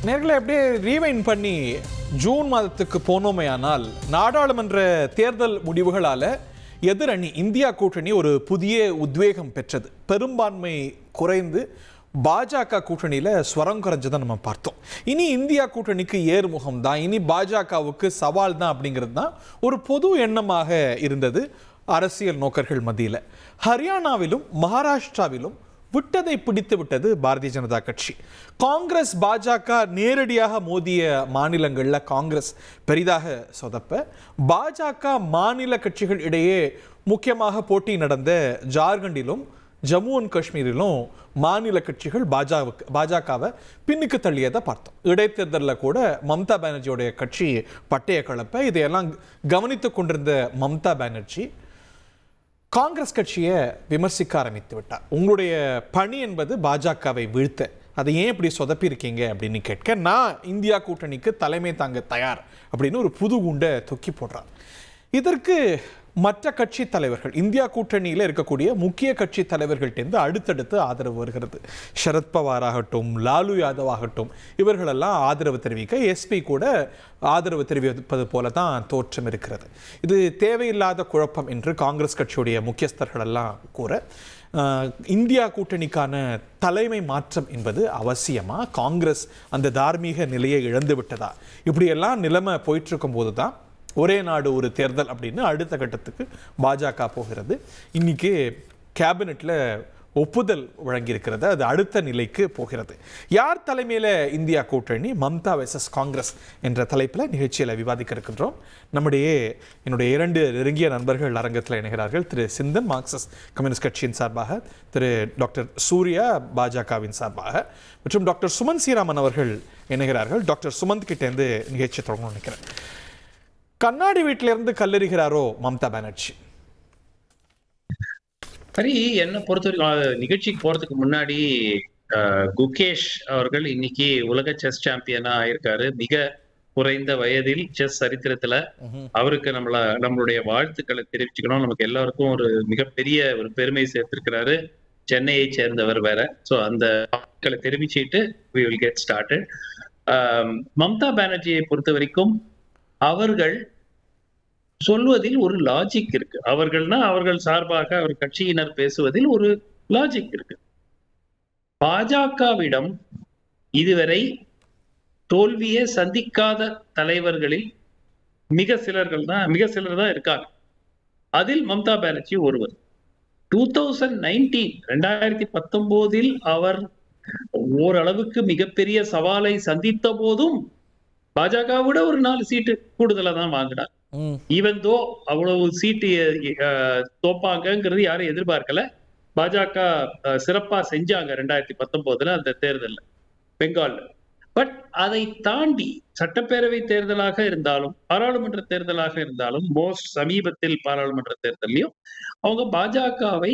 நேர்களை அப்படியே ரீவைண்ட் பண்ணி ஜூன் மாதத்துக்கு போனோமேயானால் நாடாளுமன்ற தேர்தல் முடிவுகளால எதிரணி இந்தியா கூட்டணி ஒரு புதிய உத்வேகம் பெற்றது. பெரும்பான்மை குறைந்து பாஜக கூட்டணியில ஸ்வரம் குறைஞ்சதை நம்ம பார்த்தோம். இனி இந்தியா கூட்டணிக்கு ஏறுமுகம் தான், இனி பாஜகவுக்கு சவால் தான் அப்படிங்கிறது தான் ஒரு பொது எண்ணமாக இருந்தது அரசியல் நோக்கர்கள் மத்தியில். ஹரியானாவிலும் மகாராஷ்டிராவிலும் விட்டதை பிடித்து விட்டது பாரதிய ஜனதா கட்சி. காங்கிரஸ் பாஜக நேரடியாக மோதிய மாநிலங்களில் காங்கிரஸ் பெரிதாக சொதப்ப, பாஜக மாநில கட்சிகள் இடையே முக்கியமாக போட்டி நடந்த ஜார்க்கண்டிலும் ஜம்மு அண்ட் காஷ்மீரிலும் மாநில கட்சிகள் பாஜகவை பின்னுக்கு தள்ளியதை பார்த்தோம். இடைத்தேர்தலில் கூட மம்தா பானர்ஜியோடைய கட்சி பட்டைய கலப்ப இதையெல்லாம் கவனித்து கொண்டிருந்த மம்தா பானர்ஜி காங்கிரஸ் கட்சியை விமர்சிக்க ஆரம்பித்து விட்டார். உங்களுடைய பணி என்பது பாஜகவை வீழ்த்த, அதை ஏன் இப்படி சொதப்பியிருக்கீங்க அப்படின்னு கேட்க, நான் இந்தியா கூட்டணிக்கு தலைமை தாங்க தயார் அப்படின்னு ஒரு புது குண்டை தூக்கி போடுறார். இதற்கு மற்ற கட்சி தலைவர்கள், இந்தியா கூட்டணியில் இருக்கக்கூடிய முக்கிய கட்சி தலைவர்கள்டேருந்து அடுத்தடுத்து ஆதரவு வருகிறது. சரத்பவார் ஆகட்டும், லாலு யாதவ் ஆகட்டும், இவர்களெல்லாம் ஆதரவு தெரிவிக்க எஸ்பி கூட ஆதரவு தெரிவிப்பது போல தான் தோற்றம் இருக்கிறது. இது தேவையில்லாத குழப்பம் என்று காங்கிரஸ் கட்சியுடைய முக்கியஸ்தர்கள் எல்லாம் கூற, இந்தியா கூட்டணிக்கான தலைமை மாற்றம் என்பது அவசியமா, காங்கிரஸ் அந்த தார்மீக நிலையை இழந்து விட்டதா, இப்படியெல்லாம் நிலைமை போயிட்டு இருக்கும் போது தான் ஒரே நாடு ஒரு தேர்தல் அப்படின்னு அடுத்த கட்டத்துக்கு பாஜக போகிறது. இன்னைக்கு கேபினெட்ல ஒப்புதல் வழங்கியிருக்கிறது, அது அடுத்த நிலைக்கு போகிறது. யார் தலைமையில் இந்தியா கூட்டணி, மம்தா வெர்சஸ் காங்கிரஸ் என்ற தலைப்பில் நிகழ்ச்சியில் விவாதிக்க இருக்கின்றோம். என்னுடைய இரண்டு நெருங்கிய நண்பர்கள் அரங்கத்தில் இணைகிறார்கள். திரு சிந்தன் மார்க்சிஸ்ட் கம்யூனிஸ்ட் கட்சியின் சார்பாக, திரு டாக்டர் சூர்யா பாஜகவின் சார்பாக, மற்றும் டாக்டர் சுமந்த் ஸ்ரீராமன் அவர்கள் இணைகிறார்கள். டாக்டர் சுமந்த் கிட்டேருந்து நிகழ்ச்சி தொடங்கணும்னு நினைக்கிறேன். கண்ணாடி வீட்டிலிருந்து கல்லெறிகிறாரோ மம்தா பானர்ஜி? சரி, என்ன பொறுத்தவரைக்கும் நிகழ்ச்சிக்கு போறதுக்கு முன்னாடி குகேஷ் அவர்கள் இன்னைக்கு உலக செஸ் சாம்பியனா ஆயிருக்காரு. மிக குறைந்த வயதில் செஸ் சரித்திரத்துல அவருக்கு நம்மளுடைய வாழ்த்துக்களை தெரிவிச்சுக்கணும். நமக்கு எல்லாருக்கும் ஒரு மிகப்பெரிய ஒரு பெருமை சேர்த்திருக்கிறாரு. சென்னையை சேர்ந்தவர் வேற. ஸோ அந்த வாழ்த்துக்களை தெரிவிச்சுட்டு we will get started. Mamata பானர்ஜியை பொறுத்த வரைக்கும் அவர்கள் சொல்வதில் ஒரு லாஜிக் இருக்கு. அவர்கள் சார்பாக அவர் கட்சியினர் பேசுவதில் ஒரு லாஜிக் இருக்கு. பாஜகவிடம் இதுவரை தோல்வியை சந்திக்காத தலைவர்களில் மிக சிலர் தான் இருக்காங்க. அதில் மம்தா பானர்ஜி ஒருவர். 2019 அவர் ஓரளவுக்கு மிகப்பெரிய சவாலை சந்தித்த போதும் பாஜகவோட ஒரு 4 சீட்டு கூடுதலா தான் வாங்கினார். ஈவன் தோ அவ்வளவு சீட்டு தோப்பாங்கிறது யாரும் எதிர்பார்க்கல. பாஜக சிறப்பா செஞ்சாங்க 2019 அந்த தேர்தல்ல, பெங்கால்ல. பட் அதை தாண்டி சட்டப்பேரவை தேர்தலாக இருந்தாலும் பாராளுமன்ற தேர்தலாக இருந்தாலும், மோஸ்ட் சமீபத்தில் பாராளுமன்ற தேர்தலையும் அவங்க பாஜகவை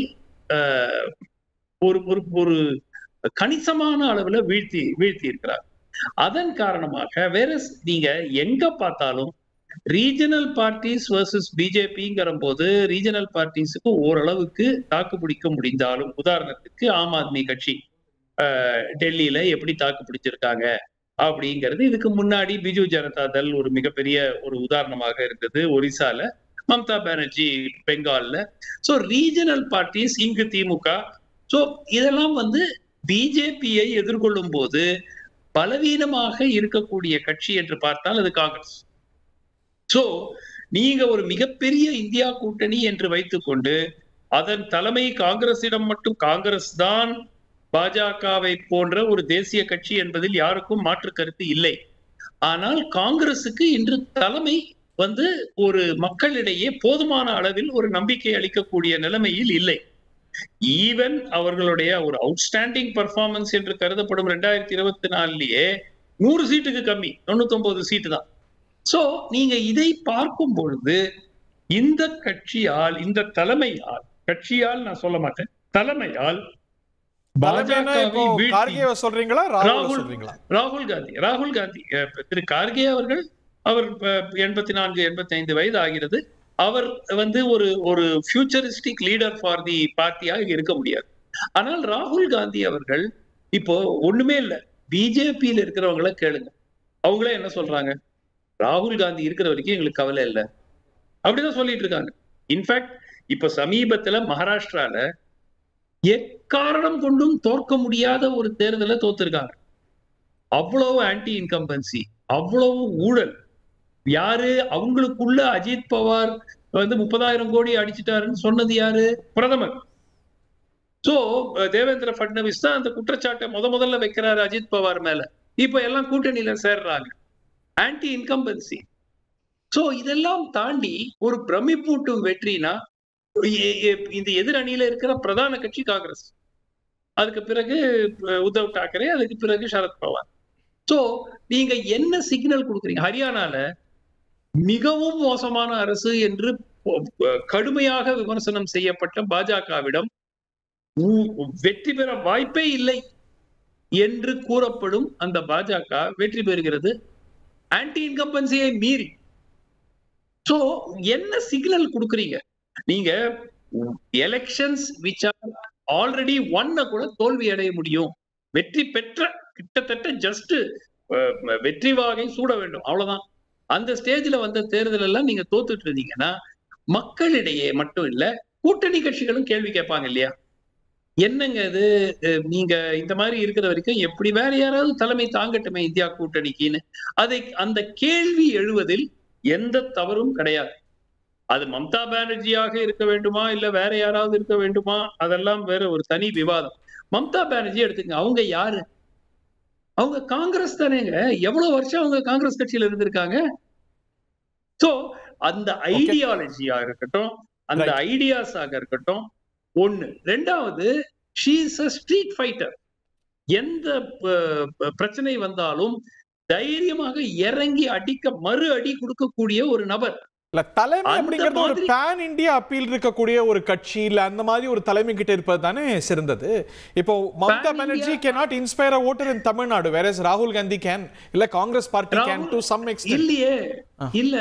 ஒரு கணிசமான அளவுல வீழ்த்தி இருக்கிறார். அதன் காரணமாக வேற நீங்க எங்க பார்த்தாலும் ரீஜனல் பார்ட்டிஸ் வர்சஸ் பிஜேபிங்கிற போது ரீஜனல் பார்ட்டிஸுக்கு ஓரளவுக்கு தாக்கு பிடிக்க முடிந்தாலும், உதாரணத்துக்கு ஆம் ஆத்மி கட்சி டெல்லியில எப்படி தாக்கு பிடிச்சிருக்காங்க அப்படிங்கிறது இதுக்கு முன்னாடி பிஜு ஜனதா தள் ஒரு மிகப்பெரிய ஒரு உதாரணமாக இருந்தது. ஒரிசால மம்தா பானர்ஜி பெங்கால்ல. ஸோ ரீஜனல் பார்ட்டிஸ், இங்கு திமுக, ஸோ இதெல்லாம் பிஜேபியை எதிர்கொள்ளும் போது பலவீனமாக இருக்கக்கூடிய கட்சி என்று பார்த்தால் அது காங்கிரஸ். சோ நீங்க ஒரு மிகப்பெரிய இந்தியா கூட்டணி என்று வைத்துக்கொண்டு அதன் தலைமை காங்கிரசிடம் மட்டும், காங்கிரஸ் தான் பாஜகவை போன்ற ஒரு தேசிய கட்சி என்பதில் யாருக்கும் மாற்று கருத்து இல்லை. ஆனால் காங்கிரசுக்கு இன்று தலைமை ஒரு மக்களிடையே போதுமான அளவில் ஒரு நம்பிக்கை அளிக்கக்கூடிய நிலைமையில் இல்லை. ஈவன் அவர்களுடைய ஒரு அவுட்ஸ்டாண்டிங் பர்ஃபார்மன்ஸ் என்று கருதப்படும் 2024 100 சீட்டுக்கு கம்மி, 99 சீட்டு தான். சோ நீங்க இதை பார்க்கும் பொழுது இந்த கட்சியால், இந்த தலைமையால், கட்சியால் நான் சொல்ல மாட்டேன், தலைமையால் ராகுல் காந்தி திரு கார்கே அவர்கள், அவர் 84-85 வயது ஆகிறது. அவர் ஒரு ஃபியூச்சரிஸ்டிக் லீடர் ஃபார் தி பார்ட்டியாக இருக்க முடியாது. ஆனால் ராகுல் காந்தி அவர்கள் இப்போ ஒண்ணுமே இல்லை, பிஜேபியில இருக்கிறவங்கள கேளுங்க, அவங்களே என்ன சொல்றாங்க? ராகுல் காந்தி இருக்கிற வரைக்கும் எங்களுக்கு கவலை இல்லை அப்படிதான் சொல்லிட்டு இருக்காங்க. இன்ஃபேக்ட் இப்ப சமீபத்துல மகாராஷ்டிரால எக்காரணம் கொண்டும் தோற்க முடியாத ஒரு தேர்தலை தோத்துருக்காங்க. அவ்வளவு ஆன்டி இன்கம்பன்சி, அவ்வளவு ஊழல். யாரு அவங்களுக்குள்ள அஜித் பவார் 30,000 கோடி அடிச்சிட்டாருன்னு சொன்னது யாரு? பிரதமர். சோ தேவேந்திர பட்னவிஸ் தான் அந்த குற்றச்சாட்டை முதல்ல வைக்கிறாரு அஜித் பவார் மேல. இப்ப எல்லாம் கூட்டணியில சேர்றாங்க. Anti incumbency. சோ இதெல்லாம் தாண்டி ஒரு பிரமிப்பூட்டும் வெற்றினா இந்த எதிர் அணியில இருக்கிற பிரதான கட்சி காங்கிரஸ், அதுக்கு பிறகு உத்தவ் தாக்கரே, அதுக்கு பிறகு சரத் பவார். சோ நீங்க என்ன சிக்னல் கொடுக்குறீங்க? ஹரியானால மிகவும் மோசமான அரசு என்று கடுமையாக விமர்சனம் செய்யப்பட்ட பாஜகவிடம் வெற்றி பெற வாய்ப்பே இல்லை என்று கூறப்படும் அந்த பாஜக வெற்றி பெறுகிறது, ஆன்டி இன்கம்பன்சியை மீறி. சோ என்ன சிக்னல் கொடுக்குறீங்க நீங்க? எலெக்ஷன்ஸ் விச் ஆர் ஆல்ரெடி ஒன்ன கூட தோல்வி அடைய முடியும். வெற்றி பெற்ற கிட்டத்தட்ட ஜஸ்ட் வெற்றி வாகை சூட வேண்டும், அவ்வளவுதான். அந்த ஸ்டேஜ்ல வந்த தேர்தல் எல்லாம் நீங்க தோத்துட்டு இருந்தீங்கன்னா மக்களிடையே மட்டும் இல்ல, கூட்டணி கட்சிகளும் கேள்வி கேட்பாங்க இல்லையா? என்னங்க இது, நீங்க இந்த மாதிரி இருக்கிற வரைக்கும் எப்படி வேற யாராவது தலைமை தாங்கட்டுமே இந்தியா கூட்டணிக்குன்னு. அந்த கேள்வி எழுவதில் எந்த தவறும் கிடையாது. அது மம்தா பானர்ஜியாக இருக்க வேண்டுமா இல்ல வேற யாராவது இருக்க வேண்டுமா, அதெல்லாம் வேற ஒரு தனி விவாதம். மம்தா பானர்ஜி எடுத்துங்க, அவங்க யாரு? அவங்க காங்கிரஸ் தானேங்க. எவ்வளவு வருஷம் அவங்க காங்கிரஸ் கட்சியில இருந்திருக்காங்க. சோ அந்த ஐடியாலஜியா இருக்கட்டும், அந்த ஐடியாஸாக இருக்கட்டும், ஒண்ணு. ரெண்டாவது, she is a street fighter. எந்த பிரச்சனை வந்தாலும் தைரியமாக இறங்கி அடிக்க, மறு அடி கொடுக்கக்கூடிய ஒரு நபர். தலைமை அப்படிங்கிறது ஒரு பேன் இந்தியா அப்பீல் இருக்கக்கூடிய ஒரு கட்சி இல்ல அந்த மாதிரி ஒரு தலைமை கிட்ட இருப்பது தானே சிறந்தது. இப்போ Mamata Banerjee cannot inspire a voter in Tamil Nadu, whereas ராகுல் காந்தி can, இல்ல Congress party can to some extent. இல்லையே, இல்ல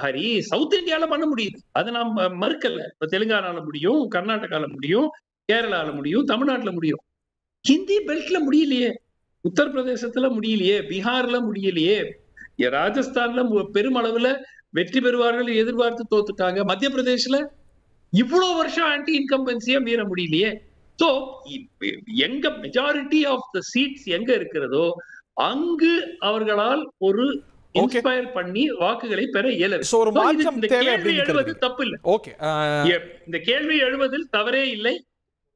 ஹரி, சவுத் இந்தியால பண்ண முடியுது, அது நாம் மறுக்கல. இப்ப தெலுங்கானால முடியும், கர்நாடகால முடியும், கேரளால முடியும், தமிழ்நாட்டுல முடியும். ஹிந்தி பெல்ட்ல முடியலையே, உத்தரப்பிரதேசத்துல முடியலையே, பீகார்ல முடியலையே, ராஜஸ்தான்ல பெருமளவுல வெற்றி பெறுவார்கள் எதிர்பார்த்து தோத்துட்டாங்க. மத்திய பிரதேசல இவ்வளவு வருஷம் ஆன்டி இன்கம்பன்சியா மீற முடியலையே. சோ எங்க மெஜாரிட்டி ஆஃப் த சீட்ஸ் எங்க இருக்கிறதோ அங்கு அவர்களால் ஒரு இன்ஸ்பயர் பண்ணி வாக்குகளை பெற இயலது. இந்த கேள்வி எழுவது தப்பு இல்லை. இந்த கேள்வி எழுவதில் தவறே இல்லை.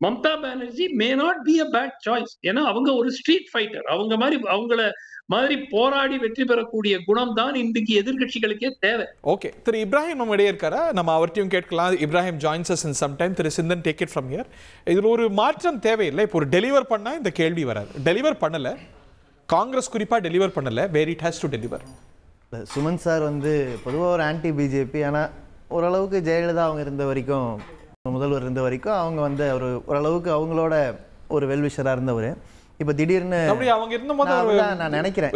Mamata Banerjee may not be a bad choice. ஏன்னா அவங்க ஒரு ஸ்ட்ரீட் ஃபைட்டர். அவங்கள மாதிரி போராடி வெற்றி பெறக்கூடிய குணம் தான் இன்றைக்கு எதிர்கட்சிகளுக்கே தேவை. ஓகே, திரு இப்ராஹிம் நம்ம இடையே இருக்காரா? நம்ம அவர்கிட்டையும் கேட்கலாம். Ibrahim joins us in some time. திரு Chinthan take it from here. இதில் ஒரு மாற்றம் தேவையில்லை. இப்போ ஒரு டெலிவர் பண்ணா இந்த கேள்வி வராது. டெலிவர் பண்ணல, காங்கிரஸ் குறிப்பா டெலிவர் பண்ணல, where it has to deliver. Suman sir பொதுவாக ஒரு ஆன்டி பிஜேபி. ஆனால் ஓரளவுக்கு ஜெயலலிதா அவங்க இருந்த வரைக்கும், முதல்வர் இருந்த வரைக்கும் அவங்க ஓரளவுக்கு அவங்களோட ஒரு வெல்விஷராக இருந்தவர். இப்ப திடீர்னு அவங்க இருந்தபோது நான் நினைக்கிறேன்,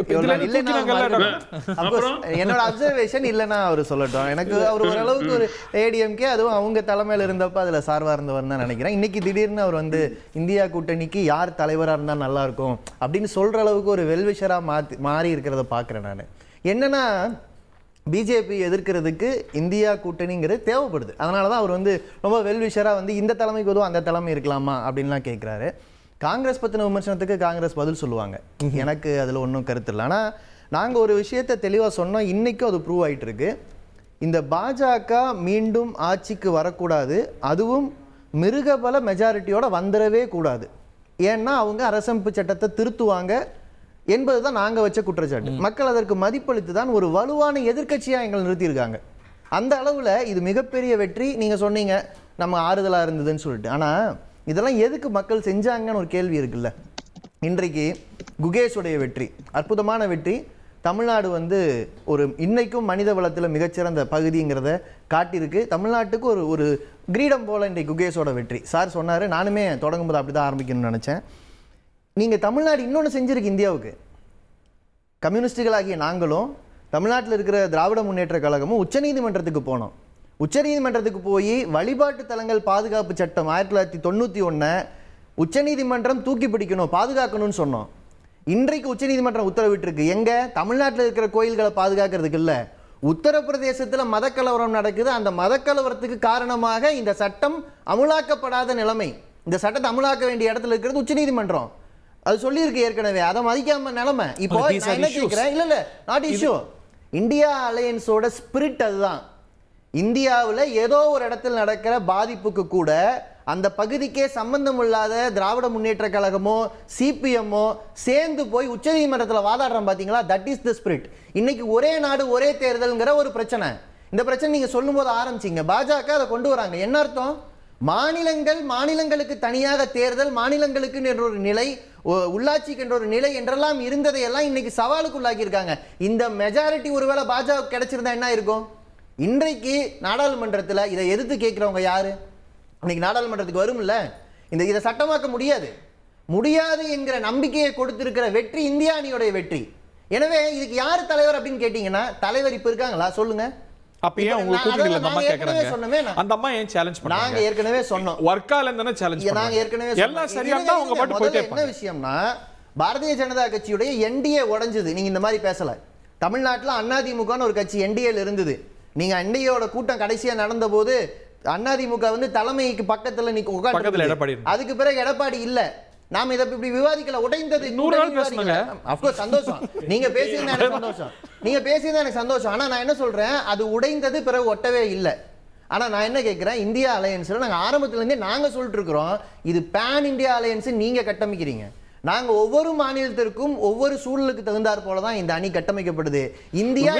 என்னோட அப்சர்வேஷன் இல்லைன்னா அவர் சொல்லட்டும், எனக்கு அவர் ஓரளவுக்கு ஒரு ஏடிஎம்கே அதுவும் அவங்க தலைமையில இருந்தப்ப அதுல சார்பா இருந்தவர் தான் நினைக்கிறேன். இன்னைக்கு திடீர்னு அவர் இந்தியா கூட்டணிக்கு யார் தலைவரா இருந்தா நல்லா இருக்கும் அப்படின்னு சொல்ற அளவுக்கு ஒரு வெல்விஷரா மாறி இருக்கிறத பாக்குறேன் நான். என்னன்னா, பிஜேபி எதிர்க்கிறதுக்கு இந்தியா கூட்டணிங்கிறது தேவைப்படுது. அதனால தான் அவர் ரொம்ப வெல்விஷராக இந்த தலைமைக்கு பொதுவாக அந்த தலைமை இருக்கலாமா அப்படின்லாம் கேட்குறாரு. காங்கிரஸ் பற்றின விமர்சனத்துக்கு காங்கிரஸ் பதில் சொல்லுவாங்க, எனக்கு அதில் ஒன்றும் கருத்து இல்லை. ஆனால் நாங்கள் ஒரு விஷயத்தை தெளிவாக சொன்னோம், இன்றைக்கும் அது ப்ரூவ் ஆகிட்டு இருக்கு. இந்த பாஜக மீண்டும் ஆட்சிக்கு வரக்கூடாது, அதுவும் மிருகபல மெஜாரிட்டியோட வந்துடவே கூடாது. ஏன்னா அவங்க அரசமைப்பு சட்டத்தை திருத்துவாங்க என்பதுதான் நாங்கள் வச்ச குற்றச்சாட்டு. மக்கள் அதற்கு மதிப்பளித்து தான் ஒரு வலுவான எதிர்க்கட்சியாக எங்களை நிறுத்தியிருக்காங்க. அந்த அளவில் இது மிகப்பெரிய வெற்றி. நீங்கள் சொன்னீங்க நம்ம ஆறுதலாக இருந்ததுன்னு சொல்லிட்டு, ஆனால் இதெல்லாம் எதுக்கு மக்கள் செஞ்சாங்கன்னு ஒரு கேள்வி இருக்குல்ல. இன்றைக்கு குகேஷுடைய வெற்றி அற்புதமான வெற்றி. தமிழ்நாடு ஒரு இன்னைக்கும் மனித வளத்தில் மிகச்சிறந்த பகுதிங்கிறத காட்டியிருக்கு. தமிழ்நாட்டுக்கு ஒரு கிரீடம் போல இன்றைக்கு குகேஷோட வெற்றி. சார் சொன்னார், நானுமே தொடங்கும்போது அப்படி தான் ஆரம்பிக்கணும்னு நினச்சேன். நீங்கள் தமிழ்நாடு இன்னொன்று செஞ்சுருக்கு இந்தியாவுக்கு. கம்யூனிஸ்டுகளாகிய நாங்களும் தமிழ்நாட்டில் இருக்கிற திராவிட முன்னேற்ற கழகமும் உச்சநீதிமன்றத்துக்கு போனோம். உச்சநீதிமன்றத்துக்கு போய் வழிபாட்டு தலங்கள் பாதுகாப்பு சட்டம் 1991 உச்சநீதிமன்றம் தூக்கி பிடிக்கணும், பாதுகாக்கணும்னு சொன்னோம். இன்றைக்கு உச்சநீதிமன்றம் உத்தரவிட்டிருக்கு. எங்க? தமிழ்நாட்டில் இருக்கிற கோயில்களை பாதுகாக்கிறதுக்கு இல்ல, உத்தரப்பிரதேசத்தில் மதக்கலவரம் நடக்குது. அந்த மதக்கலவரத்துக்கு காரணமாக இந்த சட்டம் அமுலாக்கப்படாத நிலைமை, இந்த சட்டத்தை அமுலாக்க வேண்டிய இடத்துல இருக்கிறது உச்சநீதிமன்றம். அது சொல்லியிருக்கு ஏற்கனவே, அதை மதிக்காம நிலைமை. இப்போ நான் என்ன கேட்கிறேன், இல்ல நாட் இஷ்யூ, இந்தியா அலையன்ஸோட ஸ்பிரிட் அதுதான். இந்தியாவில் ஏதோ ஒரு இடத்தில் நடக்கிற பாதிப்புக்கு கூட அந்த பகுதிக்கே சம்பந்தம் இல்லாத திராவிட முன்னேற்ற கழகமோ சிபிஎம்மோ சேர்ந்து போய் உச்சநீதிமன்றத்தில் வாதாடுறோம் பார்த்தீங்களா? That is the spirit. இன்னைக்கு ஒரே நாடு ஒரே தேர்தல்ங்கிற ஒரு பிரச்சனை, இந்த பிரச்சனை நீங்க சொல்லும் போது ஆரம்பிச்சிங்க, பாஜக அதை கொண்டு வராங்க. என்ன அர்த்தம்? மாநிலங்களுக்கு தனியாக தேர்தல், மாநிலங்களுக்கு என்ற ஒரு நிலை, உள்ளாட்சிக்கு என்ற ஒரு நிலை என்றெல்லாம் இருந்ததையெல்லாம் இன்னைக்கு சவாலுக்குள்ளாக்கி இருக்காங்க. இந்த மெஜாரிட்டி ஒருவேளை பாஜக கிடைச்சிருந்தா என்ன இருக்கும்? இன்றைக்கு நாடாளுமன்றத்தில் இதை எதிர்த்து கேட்கிறவங்க யாரு? இன்னைக்கு நாடாளுமன்றத்துக்கு வரும்ல, இதை சட்டமாக்க முடியாது என்கிற நம்பிக்கையை கொடுத்திருக்கிற வெற்றி இந்தியா அணியோட வெற்றி. எனவே இதுக்கு யார் தலைவர் அப்படின்னு கேட்டீங்கன்னா, தலைவர் இப்ப இருக்காங்களா சொல்லுங்க? அப்ப ஏன் உங்க கூட்டணியில நம்ம கேக்குறாங்க? அந்த அம்மா ஏன் சேலஞ்ச் பண்ணாங்க? நாங்க ஏற்கனவே சொன்னோம், வர்க்கால இருந்தானே சேலஞ்ச் பண்ணாங்க. நாங்க ஏற்கனவே எல்லாம் சரியா தான் அவங்க பாட்டு போயிட்டே இருப்பாங்க. என்ன விஷயம்னா, பாரதிய ஜனதா கட்சியுடைய என்டிஏ உடைஞ்சது. நீங்க இந்த மாதிரி பேசல. தமிழ்நாட்டில் அதிமுகன்னு ஒரு கட்சி என்டிஏல இருந்தது. நீங்க என்டிஏவோட கூட்டம் கடைசியா நடந்த போது அதிமுக வந்து தலைமைக்கு பக்கத்துல உட்கார்ந்து, அதுக்கு பிறகு எடப்பாடி இல்ல. நாம இதை இப்படி விவாதிக்கல, உடைந்தது. 100 நாள் பேசுனாங்க. அப்கோர்ஸ் சந்தோஷம், நீங்க பேசியது எனக்கு சந்தோஷம், நீங்க பேசியது எனக்கு சந்தோஷம். ஆனா நான் என்ன சொல்றேன், அது உடைந்தது பிறகு ஒட்டவே இல்லை. ஆனா நான் என்ன கேட்கிறேன், இந்தியா அலையன்ஸ்ல நாங்க ஆரம்பத்துல இருந்தே நாங்க சொல்லிட்டு இருக்கிறோம், இது பேன் இந்தியா அலையன்ஸ் நீங்க கட்டமைக்கிறீங்க. நாங்க ஒவ்வொரு மாநிலத்திற்கும் ஒவ்வொரு சூழலுக்கு தகுந்தாற் போலதான் இந்த அணி கட்டமைக்கப்படுது. இந்தியா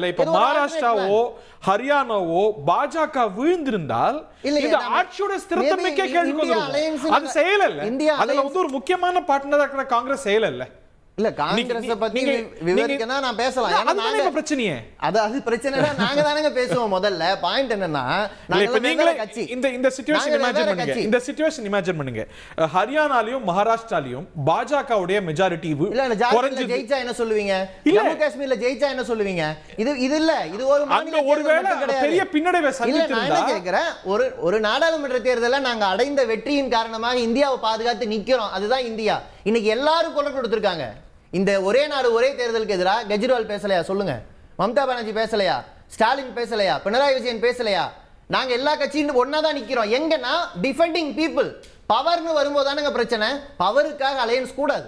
இப்ப மகாராஷ்டிராவோ ஹரியானாவோ பாஜக விழுந்திருந்தால் இந்த ஆட்சியோட ஸ்திரத்தன்மைக்கே கேள்வி வரும். அது செய்யல. அதுல வந்து ஒரு முக்கியமான பார்ட்னரா இருக்கிற காங்கிரஸ் செய்யல. இல்ல காங்கிரஸ் பத்தி விவரிக்கனா நான் பேசலாம். ஏன்னா நாங்க பிரச்சனையே அது பிரச்சனைனா நாங்க தானங்க பேசுவோம். முதல்ல பாயிண்ட் என்னன்னா, நாங்க நீங்களே இந்த சிச்சுவேஷன் இமேஜின் பண்ணுங்க. இந்த சிச்சுவேஷன் இமேஜின் பண்ணுங்க. ஹரியானாலயும் மகாராஷ்டிராலயும் பாஜகவுடைய மெஜாரிட்டி குறைஞ்சு ஜெயிச்சா என்ன சொல்லுவீங்க? ஜம்மு காஷ்மீர்ல ஜெயிச்சா என்ன சொல்லுவீங்க? இது இல்ல, இது ஒரு மாநில ஒருவேளை பெரிய பின்னடைவை சந்திச்சிருந்தா. நான் என்ன கேக்குறேன், ஒரு நாடாளுமன்ற தேர்தல்ல நாங்க அடைந்த வெற்றியின் காரணமாக இந்தியாவை பாதுகாத்து நிக்கிறோம். அதுதான் இந்தியா. இன்னைக்கு எல்லாரும் குரல் கொடுத்திருக்காங்க. இந்த ஒரே நாடு ஒரே தேர்தலுக்கு எதிராக கெஜ்ரிவால் பேசலையா சொல்லுங்க? மம்தா பானர்ஜி பேசலையா? ஸ்டாலின் பேசலையா? பினராயி விஜயன் பேசலையா? நாங்க எல்லா கட்சியும் ஒன்னா தான் நிக்கிறோம். எங்கன்னா டிஃபெண்டிங் பீப்புள். பவர்னு வரும்போது தானங்க பிரச்சனை. பவருக்காக அலையன்ஸ் கூடாது.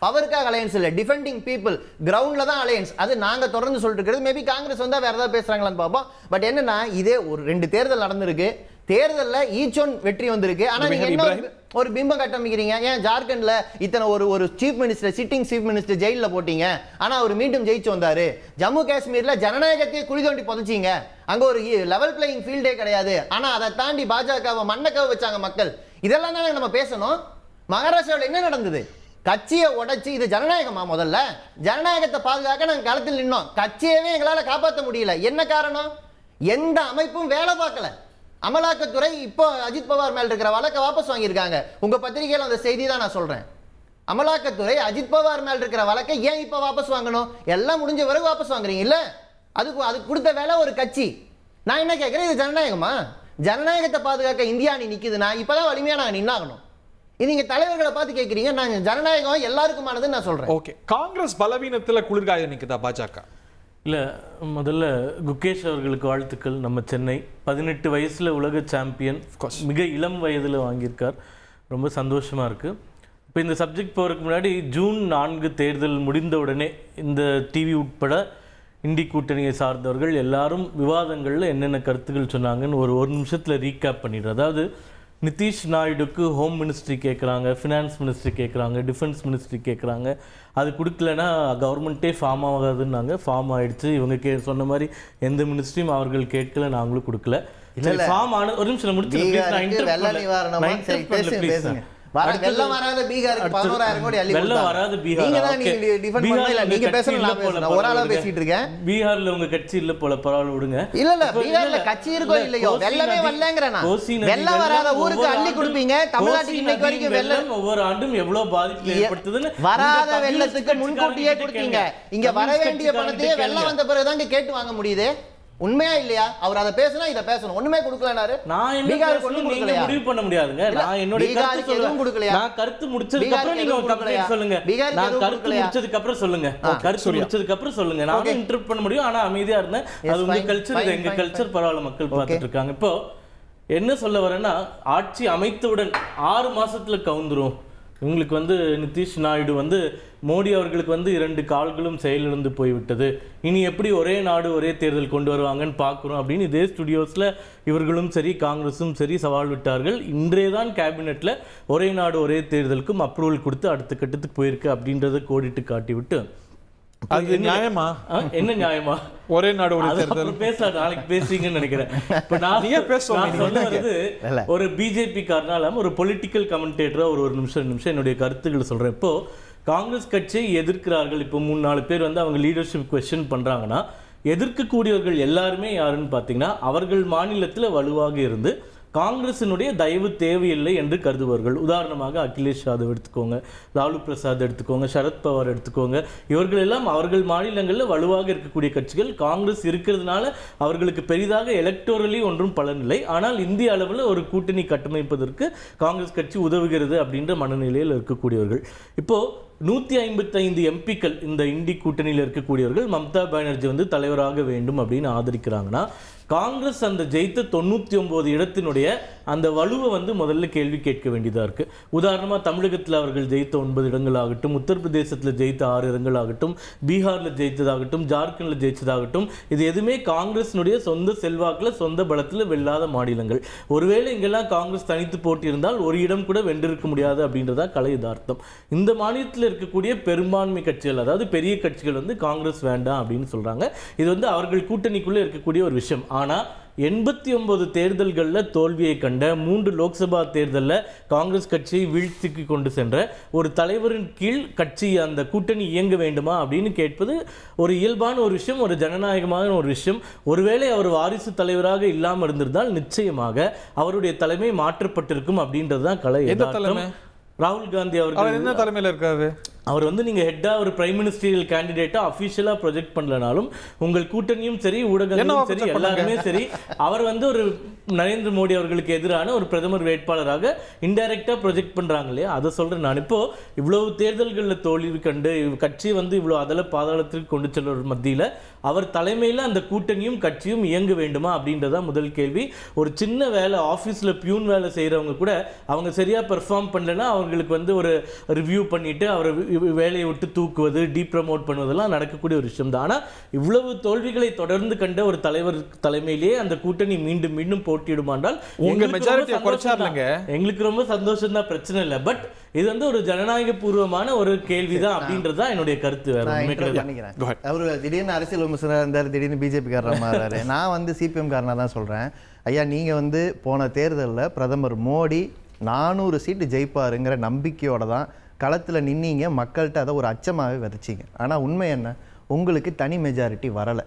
பவருக்காக அலையன்ஸ் இல்ல, டிஃபெண்டிங் பீப்புள். கிரவுண்ட்ல தான் அலையன்ஸ். அது நாங்க தொடர்ந்து சொல்லிட்டு இருக்கிறது. மேபி காங்கிரஸ் வந்தா வேற ஏதாவது பேசுறாங்களான்னு பார்ப்போம். பட் என்னன்னா, இதே ஒரு 2 தேர்தல் நடந்திருக்கு. தேர்தல்ல ஈச் ஒன் வெற்றி வந்திருக்கு. ஆனா நீங்க என்ன ஒரு பிம்பம் கட்டமைக்கிறீங்க? ஏன் ஜார்க்கண்ட்ல இத்தனை ஒரு chief minister, sitting chief minister ஜெயில போட்டீங்க, ஆனா அவர் மீண்டும் ஜெயிச்சு வந்தாரு. ஜம்மு காஷ்மீர்ல ஜனநாயகத்தையே குழி தோண்டி புதைச்சீங்க. அங்க ஒரு லெவல் பிளேயிங் ஃபீல்டே கிடையாது. ஆனா அதை தாண்டி பாஜகவை மண்ணக்கவ வச்சாங்க மக்கள். இதெல்லாம் தானே நம்ம பேசணும். மகாராஷ்டிராவில் என்ன நடந்தது? கட்சியை உடைச்சு, இது ஜனநாயகமா? முதல்ல ஜனநாயகத்தை பாதுகாக்க நாங்க களத்தில் நின்னோம். கட்சியவே எங்களால காப்பாற்ற முடியல. என்ன காரணம்? எந்த அமைப்பும் வேலை பார்க்கல. அமலாக்கத்துறை இப்போ அஜித் பவார் மேல இருக்கிற வழக்கை வாபஸ் வாங்கியிருக்காங்க. உங்க பத்திரிகையில அந்த செய்தி தான் நான் சொல்றேன். அமலாக்கத்துறை அஜித் பவார் மேல இருக்கிற வழக்கை ஏன் இப்ப வாபஸ் வாங்கணும்? எல்லாம் முடிஞ்ச பிறகு வாபஸ் வாங்குறீங்க இல்ல? அதுக்கு கொடுத்த வேலை ஒரு கட்சி. நான் என்ன கேட்கிறேன், இது ஜனநாயகமா? ஜனநாயகத்தை பாதுகாக்க இந்தியா அணி நிக்குதுன்னா இப்பதான் வலிமையா நாங்க நின்னாகணும். இது நீங்க தலைவர்களை பார்த்து கேட்கறீங்க. நான் ஜனநாயகம் எல்லாருக்குமானதுன்னு நான் சொல்றேன். ஓகே, காங்கிரஸ் பலவீனத்துல குளிர்காய நிக்குதா பாஜக? இல்லை, முதல்ல குகேஷ் அவர்களுக்கு வாழ்த்துக்கள். நம்ம சென்னை 18 வயசில் உலக சாம்பியன், மிக இளம் வயதில் வாங்கியிருக்கார். ரொம்ப சந்தோஷமாக இருக்குது. இப்போ இந்த சப்ஜெக்ட் போகிறதுக்கு முன்னாடி ஜூன் 4 தேர்தல் முடிந்த உடனே இந்த டிவி உட்பட இண்டி கூட்டணியை சார்ந்தவர்கள் எல்லாரும் விவாதங்களில் என்னென்ன கருத்துக்கள் சொன்னாங்கன்னு ஒரு நிமிஷத்தில் ரீகேப் பண்ணிடுறேன். அதாவது நிதிஷ் நாயுடுக்கு ஹோம் மினிஸ்ட்ரி கேட்குறாங்க, ஃபினான்ஸ் மினிஸ்ட்ரி கேட்குறாங்க, டிஃபென்ஸ் மினிஸ்ட்ரி கேட்குறாங்க. அது கொடுக்கலன்னா கவர்மெண்ட்டே ஃபார்ம் ஆகாதுன்னாங்க. ஃபார்ம் ஆகிடுச்சு. இவங்க சொன்ன மாதிரி எந்த மினிஸ்ட்ரியும் அவர்கள் கேட்கல, நாங்களும் கொடுக்கல. ஃபார்ம் ஆன ஒரு நிமிஷம் முடிச்சு வெள்ளம் வராத பீகாருக்கு 11,000 கோடி அள்ளி வெள்ளம் வராத பீகார்ல உங்க கட்சி இல்ல போல, பரவாயில்ல விடுங்க. இல்ல பீகார்ல கட்சி இருக்கோ இல்லையோ, வெள்ளமே வரலங்கறேனா? வெள்ளம் வராத ஊருக்கு அள்ளி கொடுப்பீங்க. தமிழ்நாட்டுக்கு இன்னைக்கு வரைக்கும் வெள்ளம் ஒவ்வொரு ஆண்டும் எவ்வளவு பாதிப்பு ஏற்படுத்துதுன்னு வராத வெள்ளத்துக்கு முன்கூட்டியே கொடுத்தீங்க. இங்க வர வேண்டிய பணத்தையே வெள்ளம் வந்த பிறகுதான் கேட்டு வாங்க முடியுது. உண்மையா இல்லையா? அவர் அதை பேசினா இதை பேசணும். ஒண்ணுமே கொடுக்கலனாரு. நான் என்ன நீங்க முடிவு பண்ண முடியாதுங்க. நான் என்னோட கருத்து எதுவும் கொடுக்கலையா? நான் கருத்து முடிச்சதுக்கு அப்புறம் நீங்க கம்ப்ளைண்ட் சொல்லுங்க. நான் கருத்து முடிச்சதுக்கு அப்புறம் சொல்லுங்க. கருத்து முடிச்சதுக்கு அப்புறம் சொல்லுங்க. நான் இன்டர்ப்ட் பண்ண முடியும். ஆனா அமைதியா இருந்தேன். அது உங்க கல்ச்சர், இது எங்க கல்ச்சர். பரவாயில்ல, மக்கள் பார்த்துட்டு இருக்காங்க. இப்போ என்ன சொல்ல வரேன்னா, ஆட்சி அமைத்தவுடன் 6 மாசத்துல கவுந்துரும். உங்களுக்கு வந்து நிதிஷ் நாயுடு வந்து மோடி அவர்களுக்கு வந்து 2 கால்களும் செயலிழந்து போய்விட்டது, இனி எப்படி ஒரே நாடு ஒரே தேர்தல் கொண்டு வருவாங்கன்னு பார்க்குறோம் அப்படின்னு இதே ஸ்டுடியோஸில் இவர்களும் சரி காங்கிரஸும் சரி சவால் விட்டார்கள். இன்றைய தான் கேபினெட்டில் ஒரே நாடு ஒரே தேர்தலுக்கும் அப்ரூவல் கொடுத்து அடுத்த கட்டத்துக்கு போயிருக்கு அப்படின்றத கோடிட்டு காட்டிவிட்டு, அது நியாயமா? என்ன நியாயமா? ஒரே நாடு ஒரே தேர்தல் பேச நாளைக்கு பேசுவீங்கன்னு நினைக்கிறேன். இப்ப நான் சொல்ல வருது, ஒரு பிஜேபி காரனால ஒரு பொலிட்டிக்கல் கமெண்டேட்டரா ஒரு நிமிஷம் என்னுடைய கருத்துக்களை சொல்றேன். இப்போ காங்கிரஸ் கட்சியை எதிர்க்கிறார்கள். இப்போ 3-4 பேர் வந்து அவங்க லீடர்ஷிப் கொஸ்டின் பண்றாங்கன்னா, எதிர்க்கக்கூடியவர்கள் எல்லாருமே யாருன்னு பார்த்தீங்கன்னா அவர்கள் மாநிலத்தில் வலுவாக இருந்து காங்கிரசினுடைய தயவு தேவையில்லை என்று கருதுவார்கள். உதாரணமாக அகிலேஷ் யாதவ் எடுத்துக்கோங்க, லாலு பிரசாத் எடுத்துக்கோங்க, சரத்பவார் எடுத்துக்கோங்க. இவர்கள் எல்லாம் அவர்கள் மாநிலங்களில் வலுவாக இருக்கக்கூடிய கட்சிகள். காங்கிரஸ் இருக்கிறதுனால அவர்களுக்கு பெரிதாக எலக்டோரலி ஒன்றும் பலனில்லை. ஆனால் இந்திய அளவில் ஒரு கூட்டணி கட்டமைப்பதற்கு காங்கிரஸ் கட்சி உதவுகிறது அப்படின்ற மனநிலையில் இருக்கக்கூடியவர்கள். இப்போ 155 எம்பிக்கள் இந்த இண்டி கூட்டணியில் இருக்கக்கூடியவர்கள் மம்தா பானர்ஜி வந்து தலைவராக வேண்டும் அப்படின்னு ஆதரிக்கிறாங்கன்னா, காங்கிரஸ் அந்த ஜெயித்த 99 இடத்தினுடைய அந்த வலுவை வந்து முதல்ல கேள்வி கேட்க வேண்டியதாக இருக்குது. உதாரணமாக தமிழகத்தில் அவர்கள் ஜெயித்த 9 இடங்கள் ஆகட்டும், உத்தரப்பிரதேசத்தில் ஜெயித்த 6 இடங்கள் ஆகட்டும், பீகாரில் ஜெயித்ததாகட்டும், ஜார்க்கண்டில் ஜெயித்ததாகட்டும், இது எதுவுமே காங்கிரஸினுடைய சொந்த செல்வாக்கில் சொந்த பலத்தில் வெல்லாத மாநிலங்கள். ஒருவேளை இங்கெல்லாம் காங்கிரஸ் தனித்து போட்டியிருந்தால் ஒரு இடம் கூட வென்றிருக்க முடியாது அப்படின்றதா கலை யதார்த்தம். இந்த மாநிலத்தில் இருக்கக்கூடிய பெரும்பான்மை கட்சிகள், அதாவது பெரிய கட்சிகள் வந்து காங்கிரஸ் வேண்டாம் அப்படின்னு சொல்கிறாங்க. இது வந்து அவர்கள் கூட்டணிக்குள்ளே இருக்கக்கூடிய ஒரு விஷயம். ஆனால் 89 தேர்தல்களில் தோல்வியை கண்ட 3 லோக்சபா தேர்தலில் காங்கிரஸ் கட்சியை வீழ்த்திக்கு கொண்டு சென்ற ஒரு தலைவரின் கீழ் கட்சி அந்த கூட்டணி இயங்க வேண்டுமா அப்படின்னு கேட்பது ஒரு இயல்பான ஒரு விஷயம், ஒரு ஜனநாயகமான ஒரு விஷயம். ஒருவேளை அவர் வாரிசு தலைவராக இல்லாமல் இருந்திருந்தால் நிச்சயமாக அவருடைய தலைமை மாற்றப்பட்டிருக்கும் அப்படின்றது தான் கலை யதார்த்தம். ராகுல் காந்தி அவர்கள் என்ன தலைமையில் இருக்காரு? அவர் வந்து நீங்க ஹெட்டா ஒரு பிரைம் மினிஸ்டரியல் கேண்டிடேட்டா அபிஷியலா ப்ரொஜெக்ட் பண்ணலனாலும் உங்கள் கூட்டணியும் சரி ஊடகங்களும் சரி எல்லாருமே சரி அவர் வந்து ஒரு நரேந்திர மோடி அவர்களுக்கு எதிரான ஒரு பிரதமர் வேட்பாளராக இன்டைரக்டா ப்ரொஜெக்ட் பண்றாங்க இல்லையா? அதை சொல்றேன் நான். இப்போ இவ்வளவு தேர்தல்களில் தோல்வி கண்டு கட்சி வந்து இவ்வளவு அதல பாதாளத்திற்கு கொண்டு செல்ற மத்தியில் அவர் தலைமையில் அந்த கூட்டணியும் கட்சியும் இயங்க வேண்டுமா அப்படின்றதான் முதல் கேள்வி. ஒரு சின்ன வேலை ஆஃபீஸில் பியூன் வேலை செய்கிறவங்க கூட அவங்க சரியாக பெர்ஃபார்ம் பண்ணலைன்னா அவங்களுக்கு வந்து ஒரு ரிவ்யூ பண்ணிட்டு அவரை வேலையை விட்டு தூக்குவது, டீப்ரமோட் பண்ணுவதெல்லாம் நடக்கக்கூடிய ஒரு விஷயம் தான். ஆனால் இவ்வளவு தோல்விகளை தொடர்ந்து கண்ட ஒரு தலைவர் தலைமையிலேயே அந்த கூட்டணி மீண்டும் மீண்டும் போட்டியிடுமாண்டால் எங்களுக்கு ரொம்ப சந்தோஷம் தான், பிரச்சனை இல்லை. பட் இது வந்து ஒரு ஜனநாயக பூர்வமான ஒரு கேள்விதான் அப்படின்றது தான் என்னுடைய கருத்து. அவரு திடீர்னு அரசியல் விமர்சனம் இருந்தார், திடீர்னு பிஜேபி காரராக மாறாரு. நான் வந்து சிபிஎம் காரனாக தான் சொல்றேன். ஐயா, நீங்க வந்து போன தேர்தலில் பிரதமர் மோடி 400 சீட்டு ஜெயிப்பாருங்கிற நம்பிக்கையோட தான் களத்தில் நின்னீங்க. மக்கள்கிட்ட அதை ஒரு அச்சமாகவே விதைச்சிங்க. ஆனால் உண்மை என்ன, உங்களுக்கு தனி மெஜாரிட்டி வரலை.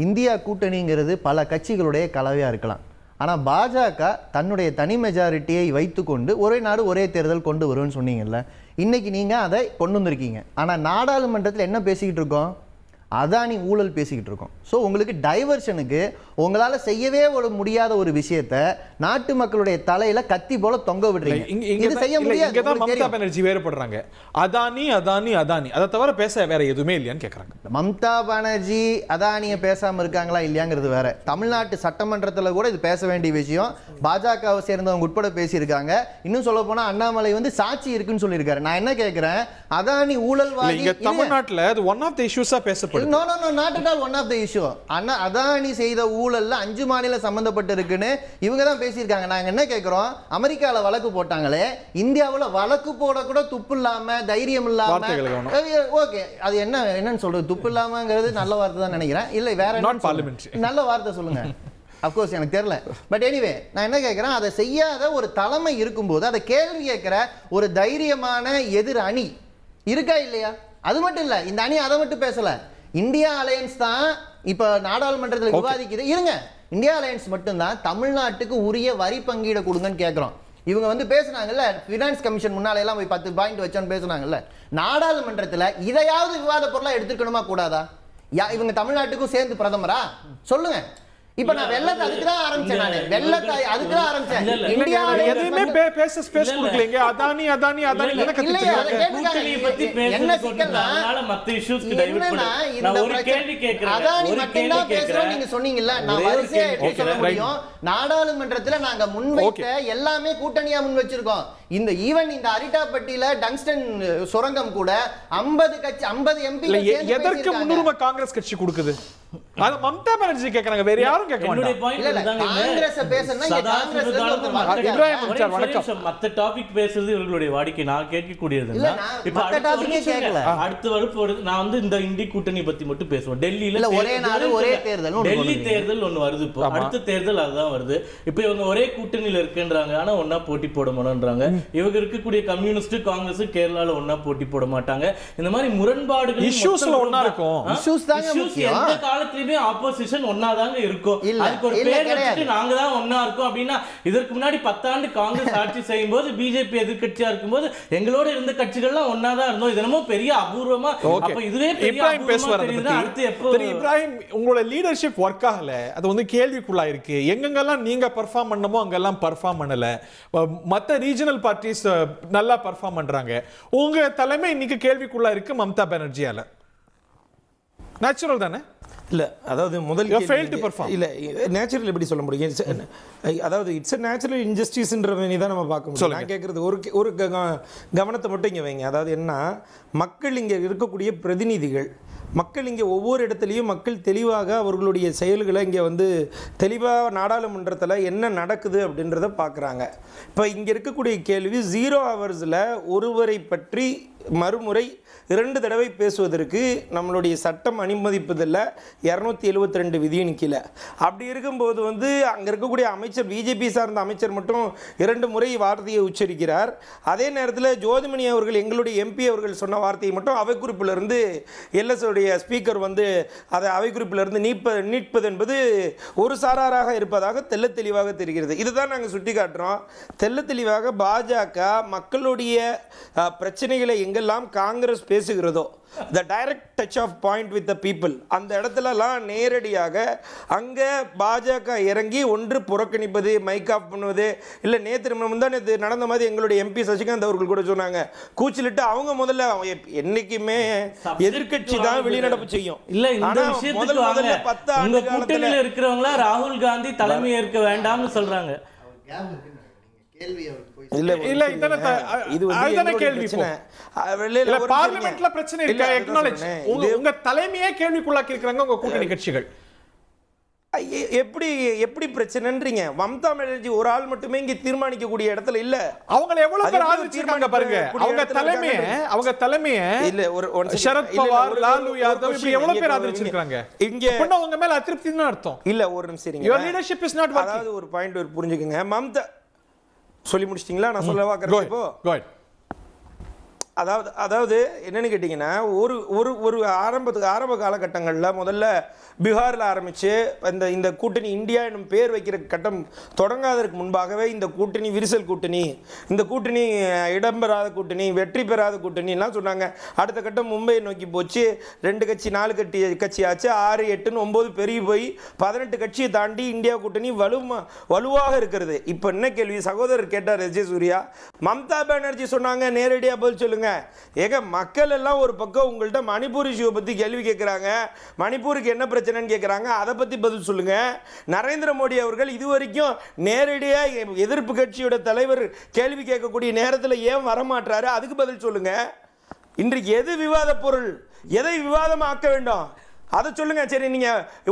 இந்தியா கூட்டணிங்கிறது பல கட்சிகளுடைய கலவையாக இருக்கலாம். ஆனால் பாஜக தன்னுடைய தனி மெஜாரிட்டியை வைத்துக்கொண்டு ஒரே நாடு ஒரே தேர்தல் கொண்டு வரும்னு சொன்னீங்கல்ல, இன்னைக்கு நீங்கள் அதை கொண்டு வந்திருக்கீங்க. ஆனால் நாடாளுமன்றத்தில் என்ன பேசிக்கிட்டு இருக்கோம்? அதானி ஊழல் பேசிக்கிட்டு இருக்கோம். ஸோ உங்களுக்கு டைவர்ஷனுக்கு உங்களால் செய்யவே முடியாத ஒரு விஷயத்த நாட்டு மக்களுடைய தலையில கத்தி போல தொங்க விடுறீங்க. இது செய்ய முடியாது. மம்தா பானர்ஜி வேறுபடுறாங்க. அதானி அதானி அதானி அதை தவிர பேச வேற எதுவுமே இல்லையான்னு கேட்குறாங்க. மம்தா பானர்ஜி அதானியை பேசாம இருக்காங்களா இல்லையாங்கிறது வேற. தமிழ்நாட்டு சட்டமன்றத்தில் கூட இது பேச வேண்டிய விஷயம். பாஜகவை சேர்ந்தவங்க உட்பட பேசியிருக்காங்க. இன்னும் சொல்ல போனா அண்ணாமலை வந்து சாட்சி இருக்குன்னு சொல்லியிருக்காரு. நான் என்ன கேட்கிறேன், அதானி ஊழல்வாதி தமிழ்நாட்டில் அது ஒன் ஆஃப் தி இஷ்யூஸா பேசப்படுது. No, not at all one of the issue. அண்ணா அதானி செய்த ஊழல்ல 5 மாநிலம் சம்பந்தப்பட்டு இருக்குன்னு இவங்க தான் பேசியிருக்காங்க. நாங்க என்ன கேட்கிறோம், அமெரிக்கால வழக்கு போட்டாங்களே, இந்தியாவில் வழக்கு போட கூட துப்பு இல்லாம தைரியம் இல்லாம, ஓகே அது என்னன்னு சொல்றது, துப்பு இல்லாமங்கிறது நல்ல வார்த்தை தான் நினைக்கிறேன். இல்லை வேற நல்ல வார்த்தை சொல்லுங்க. அப்கோர்ஸ் எனக்கு தெரியல. பட் எனிவே நான் என்ன கேட்கிறேன், அதை செய்யாத ஒரு தலைமை இருக்கும்போது அதை கேள்வி கேட்கிற ஒரு தைரியமான எதிர் அணி இருக்கா இல்லையா? அது மட்டும் இல்ல, இந்த அணி அதை மட்டும் பேசல. இந்தியா அலையன்ஸ் தான் இப்ப நாடாளுமன்றத்தில் விவாதிக்குது. இருங்க, இந்தியா அலையன்ஸ் மட்டும்தான் தமிழ்நாட்டுக்கு உரிய வரி பங்கீடு கொடுங்கன்னு கேட்கிறோம். இவங்க வந்து பேசுனாங்கல்ல, ஃபினான்ஸ் கமிஷன் முன்னால எல்லாம் போய் 10 பாயிண்ட் வச்சோன்னு பேசுனாங்கல்ல, நாடாளுமன்றத்தில் இதையாவது விவாத பொருளா எடுத்துக்கணுமா கூடாதா? இவங்க தமிழ்நாட்டுக்கும் சேர்ந்து பிரதமரா சொல்லுங்க. இப்ப நான் வெள்ளத்தை அதுக்கு தான் ஆரம்பிச்சேன். நான் வெள்ளத்தை அதுக்கு தான் ஆரம்பிச்சேன். இந்தியால எதுமே பேச ஸ்பேஸ் கொடுக்கலங்க. அதானி என்ன கூட்டணியை பத்தி பேசுறதுனால மத்த இஷ்யூஸ்க்கு டைவர்ட் பண்ண. நான் ஒரு கேள்வி கேக்குறேன். அதானி மட்டும் தான் பேசுறோம் நீங்க சொன்னீங்கல்ல. நான் வரிசையா எடுத்து சொல்ல முடியும். நாடாளுமன்றத்துல நாங்க முன்வைத்த எல்லாமே கூட்டணியா முன் வச்சிருக்கோம். இந்த ஈவன் இந்த அரிட்டாப்பட்டியில டங்ஸ்டன் சுரங்கம் கூட 50 எம்பி எதற்கு முன்னுரிமை காங்கிரஸ் கட்சி கொடுக்குது? அது மம்தா பானர்ஜி கேக்குறாங்க, வேற யாரும் கேட்க மாட்டாங்க. காங்கிரஸ் பேசணும். மத்த டாபிக் பேசுறது இவங்களுடைய வாடிக்கை. நான் கேட்கக்கூடியது இப்ப அடுத்த வகுப்பு நான் வந்து இந்த இந்தி கூட்டணி பத்தி மட்டும் பேசுவோம். டெல்லியில ஒரே நாடு ஒரே தேர்தல், டெல்லி தேர்தல் ஒண்ணு வருது. இப்போ அடுத்த தேர்தல் அதுதான் வருது. இப்ப இவங்க ஒரே கூட்டணியில இருக்குன்றாங்க, ஆனா ஒன்னா போட்டி போட மாட்டேன்றாங்க. இவங்க இருக்கக்கூடிய கம்யூனிஸ்ட் காங்கிரஸ் கேரளால ஒன்னா போட்டி போட மாட்டாங்க. இந்த மாதிரி முரண்பாடுகள் இஷ்யூஸ்ல ஒண்ணா இருக்கும். எந்த காலத்திலயுமே ஆப்போசிஷன் ஒன்னாதாங்க இருக்கும். அதுக்கு ஒரு பேர் வச்சுட்டு நாங்க தான் ஒன்னா இருக்கோம் அப்படின்னா, இதற்கு முன்னாடி 10 ஆண்டு காங்கிரஸ் ஆட்சி செய்யும் போது பிஜேபி எதிர்கட்சியா இருக்கும்போது எங்களோட இருந்த கட்சிகள்லாம் ஒன்னாதான் இருந்தோம். இது என்னமோ பெரிய அபூர்வமா. அப்ப இதுவே பெரிய அபூர்வமா தெரியுது. அடுத்து எப்போ இப்ராஹிம் உங்களோட லீடர்ஷிப் ஒர்க் ஆகல, அது வந்து கேள்விக்குள்ளா இருக்கு. எங்கெங்கெல்லாம் நீங்க பெர்ஃபார்ம் பண்ணமோ அங்கெல்லாம் பெர்ஃபார்ம் பண்ணல. மத்த ரீஜனல் பார்ட்டிஸ் நல்லா பெர்ஃபார்ம் பண்றாங்க. உங்க தலைமை இன்னைக்கு கேள்விக்குள்ளா இருக்கு மம்தா பானர்ஜியால. நேச்சுரல் தானே? இல்லை, அதாவது முதல் இல்லை நேச்சுரல் எப்படி சொல்ல முடியும்? அதாவது இட்ஸ் எ நேச்சுரல் இன்ஜஸ்டிஸ்ன்ற தான் நம்ம பார்க்க முடியும். நான் கேட்குறது ஒரு கவனத்தை மட்டும் இங்கே வைங்க. அதாவது என்ன, மக்கள் இங்கே இருக்கக்கூடிய பிரதிநிதிகள், மக்கள் இங்கே ஒவ்வொரு இடத்துலையும் மக்கள் தெளிவாக அவர்களுடைய செயல்களை இங்கே வந்து தெளிவாக நாடாளுமன்றத்தில் என்ன நடக்குது அப்படின்றத பார்க்குறாங்க. இப்போ இங்கே இருக்கக்கூடிய கேள்வி 0 ஹவர்ஸில் ஒருவரை பற்றி மறுமுறை 2 தடவை பேசுவதற்கு நம்மளுடைய சட்டம் அனுமதிப்பதில்லை 272 விதியின் கீழே. அப்படி இருக்கும்போது வந்து அங்கே இருக்கக்கூடிய அமைச்சர், பிஜேபி சார்ந்த அமைச்சர் மட்டும் 2 முறை வார்த்தையை உச்சரிக்கிறார். அதே நேரத்தில் ஜோதிமணி அவர்கள், எங்களுடைய எம்பி அவர்கள் சொன்ன வார்த்தையை மட்டும் அவை குறிப்பிலிருந்து எல்எஸ்ஓடைய ஸ்பீக்கர் வந்து அதை அவை குறிப்பிலிருந்து நீட்பது என்பது ஒரு சாராராக இருப்பதாக தெல்ல தெளிவாக தெரிகிறது. இதுதான் நாங்கள் சுட்டி காட்டுறோம். தெல்ல தெளிவாக பாஜக மக்களுடைய பிரச்சனைகளை எங்கெல்லாம் Congress பேசுகிறதோ, the direct touch of point with the people, அந்த இடத்துலலாம் நேரடியாக அங்கே பாஜக இறங்கி ஒன்று புறக்கணிப்பது, மைக் ஆஃப் பண்ணுவது, இல்லை நேற்று நடந்த மாதிரி எங்களுடைய எம்பி சசிகாந்த் அவர்கள் கூட சொன்னாங்க, கூச்சலிட்டு அவங்க முதல்ல என்னைக்குமே எதிர்கட்சி தான் வெளிநடப்பு செய்யும். இல்ல இந்த விஷயத்துக்கு முதல்ல 10 ஆண்டு கூட்டணியில் இருக்கிறவங்களா ராகுல் காந்தி தலைமை ஏற்க வேண்டாம்னு சொல்றாங்க. பார்லிமெண்ட்ல பிரச்சனை இருக்கா? எக்னாலஜ் உங்க தலைமையே கேள்விக்குள்ளாக்கி இருக்காங்க உங்க கூட்டணி கட்சிகள். எப்படி பிரச்சனைன்றீங்க? மம்தா பானர்ஜி ஒரு ஆள் மட்டுமே இங்க தீர்மானிக்கக்கூடிய இடத்துல இல்ல. அவங்க எவ்வளவு பேர் ஆதரிச்சிருக்காங்க பாருங்க. அவங்க தலைமையை இல்ல ஒரு சரத் பவார், லாலு யாதவ் இப்படி எவ்வளவு பேர் ஆதரிச்சிருக்காங்க. இங்க உங்க மேல அதிருப்தின்னு அர்த்தம் இல்ல. ஒரு நிமிஷம், your leadership is not working. அதாவது ஒரு பாயிண்ட் புரிஞ்சுக்கங்க. மம்தா சொல்லி முடிச்சிட்டீங்களா? நான் சொல்ல வாக்குறேன் இப்போ. அதாவது என்னன்னு கேட்டிங்கன்னா, ஒரு ஆரம்ப காலகட்டங்களில் முதல்ல பீகாரில் ஆரம்பித்து இந்த கூட்டணி இந்தியா என்னும் பேர் வைக்கிற கட்டம் தொடங்காததற்கு முன்பாகவே இந்த கூட்டணி விரிசல் கூட்டணி, இந்த கூட்டணி இடம்பெறாத கூட்டணி, வெற்றி பெறாத கூட்டணிலாம் சொன்னாங்க. அடுத்த கட்டம் மும்பையை நோக்கி போச்சு. 2 கட்சி 4 கட்சி ஆச்சு. 6, 8, 9 பெருகி போய் 18 கட்சியை தாண்டி இந்தியா கூட்டணி வலுவாக இருக்கிறது. இப்போ என்ன கேள்வி சகோதரர் கேட்டார் எஸ் சூர்யா, மம்தா பானர்ஜி சொன்னாங்க, நேரடியாக பதில் சொல்லுங்க. ஏங்க மக்கள் எல்லாம் ஒரு பக்கம் உங்கள்கிட்ட மணிப்பூர் இஷ்யூ பத்தி கேள்வி கேட்கிறாங்க, மணிப்பூருக்கு என்ன பிரச்சனைன்னு கேட்கிறாங்க, அதை பத்தி பதில் சொல்லுங்க. நரேந்திர மோடி அவர்கள் இதுவரைக்கும் நேரடியா எதிர்ப்பு கட்சியோட தலைவர் கேள்வி கேட்கக்கூடிய நேரத்தில் ஏன் வரமாட்டாரு, அதுக்கு பதில் சொல்லுங்க. இன்றைக்கு எது விவாத பொருள், எதை விவாதமாக்க வேண்டும் அதை சொல்லுங்க. சரி, நீங்க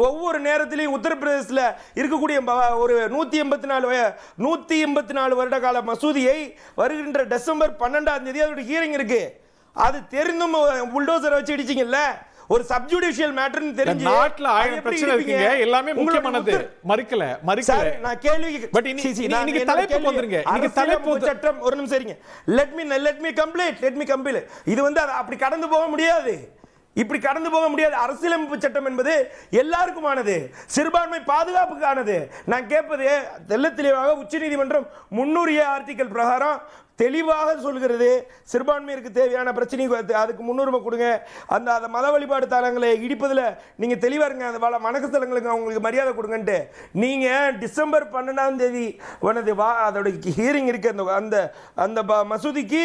ஒவ்வொரு நேரத்திலையும் உத்தரப்பிரதேசத்தில் இருக்கக்கூடிய ஒரு 184 வருட கால மசூதியை வருகின்ற டிசம்பர் 12ஆம் தேதி அதோட ஹியரிங் இருக்கு. அது தெரிந்தும் புல்டோசரை வச்சு இடிச்சிங்கல்ல. ஒரு சப்ஜுடிஷியல் மேட்டர்னு தெரிஞ்சு நாட்டுல 1000 பிரச்சனை இருக்குங்க, எல்லாமே முக்கியமானது. மறுக்கல நான் கேள்வி பட் நீங்க தலைப்புக்கு வந்துருங்க. நீங்க தலைப்பு சட்டம் ஒரு நிமிஷம் இருங்க. Let me complete. இது வந்து அப்படி கடந்து போக முடியாது. இப்படி கடந்து போக முடியாது. அரசியலமைப்பு சட்டம் என்பது எல்லாருக்குமானது, சிறுபான்மை பாதுகாப்புக்கானது. நான் கேட்பது தெல்ல தெளிவாக உச்சநீதிமன்றம் 300 ஆர்டிகல் பிரகாரம் தெளிவாக சொல்கிறது சிறுபான்மையிற்கு தேவையான பிரச்சனை அதுக்கு முன்னுரிமை கொடுங்க, அந்த மத வழிபாடு தலங்களை இடிப்பதில் நீங்கள் தெளிவாக இருங்க, அந்த வணக்க ஸ்தலங்களுக்கு அவங்களுக்கு மரியாதை கொடுங்கன்ட்டு நீங்கள் டிசம்பர் 12ஆம் தேதி அதோட ஹியரிங் இருக்கு, அந்த மசூதிக்கு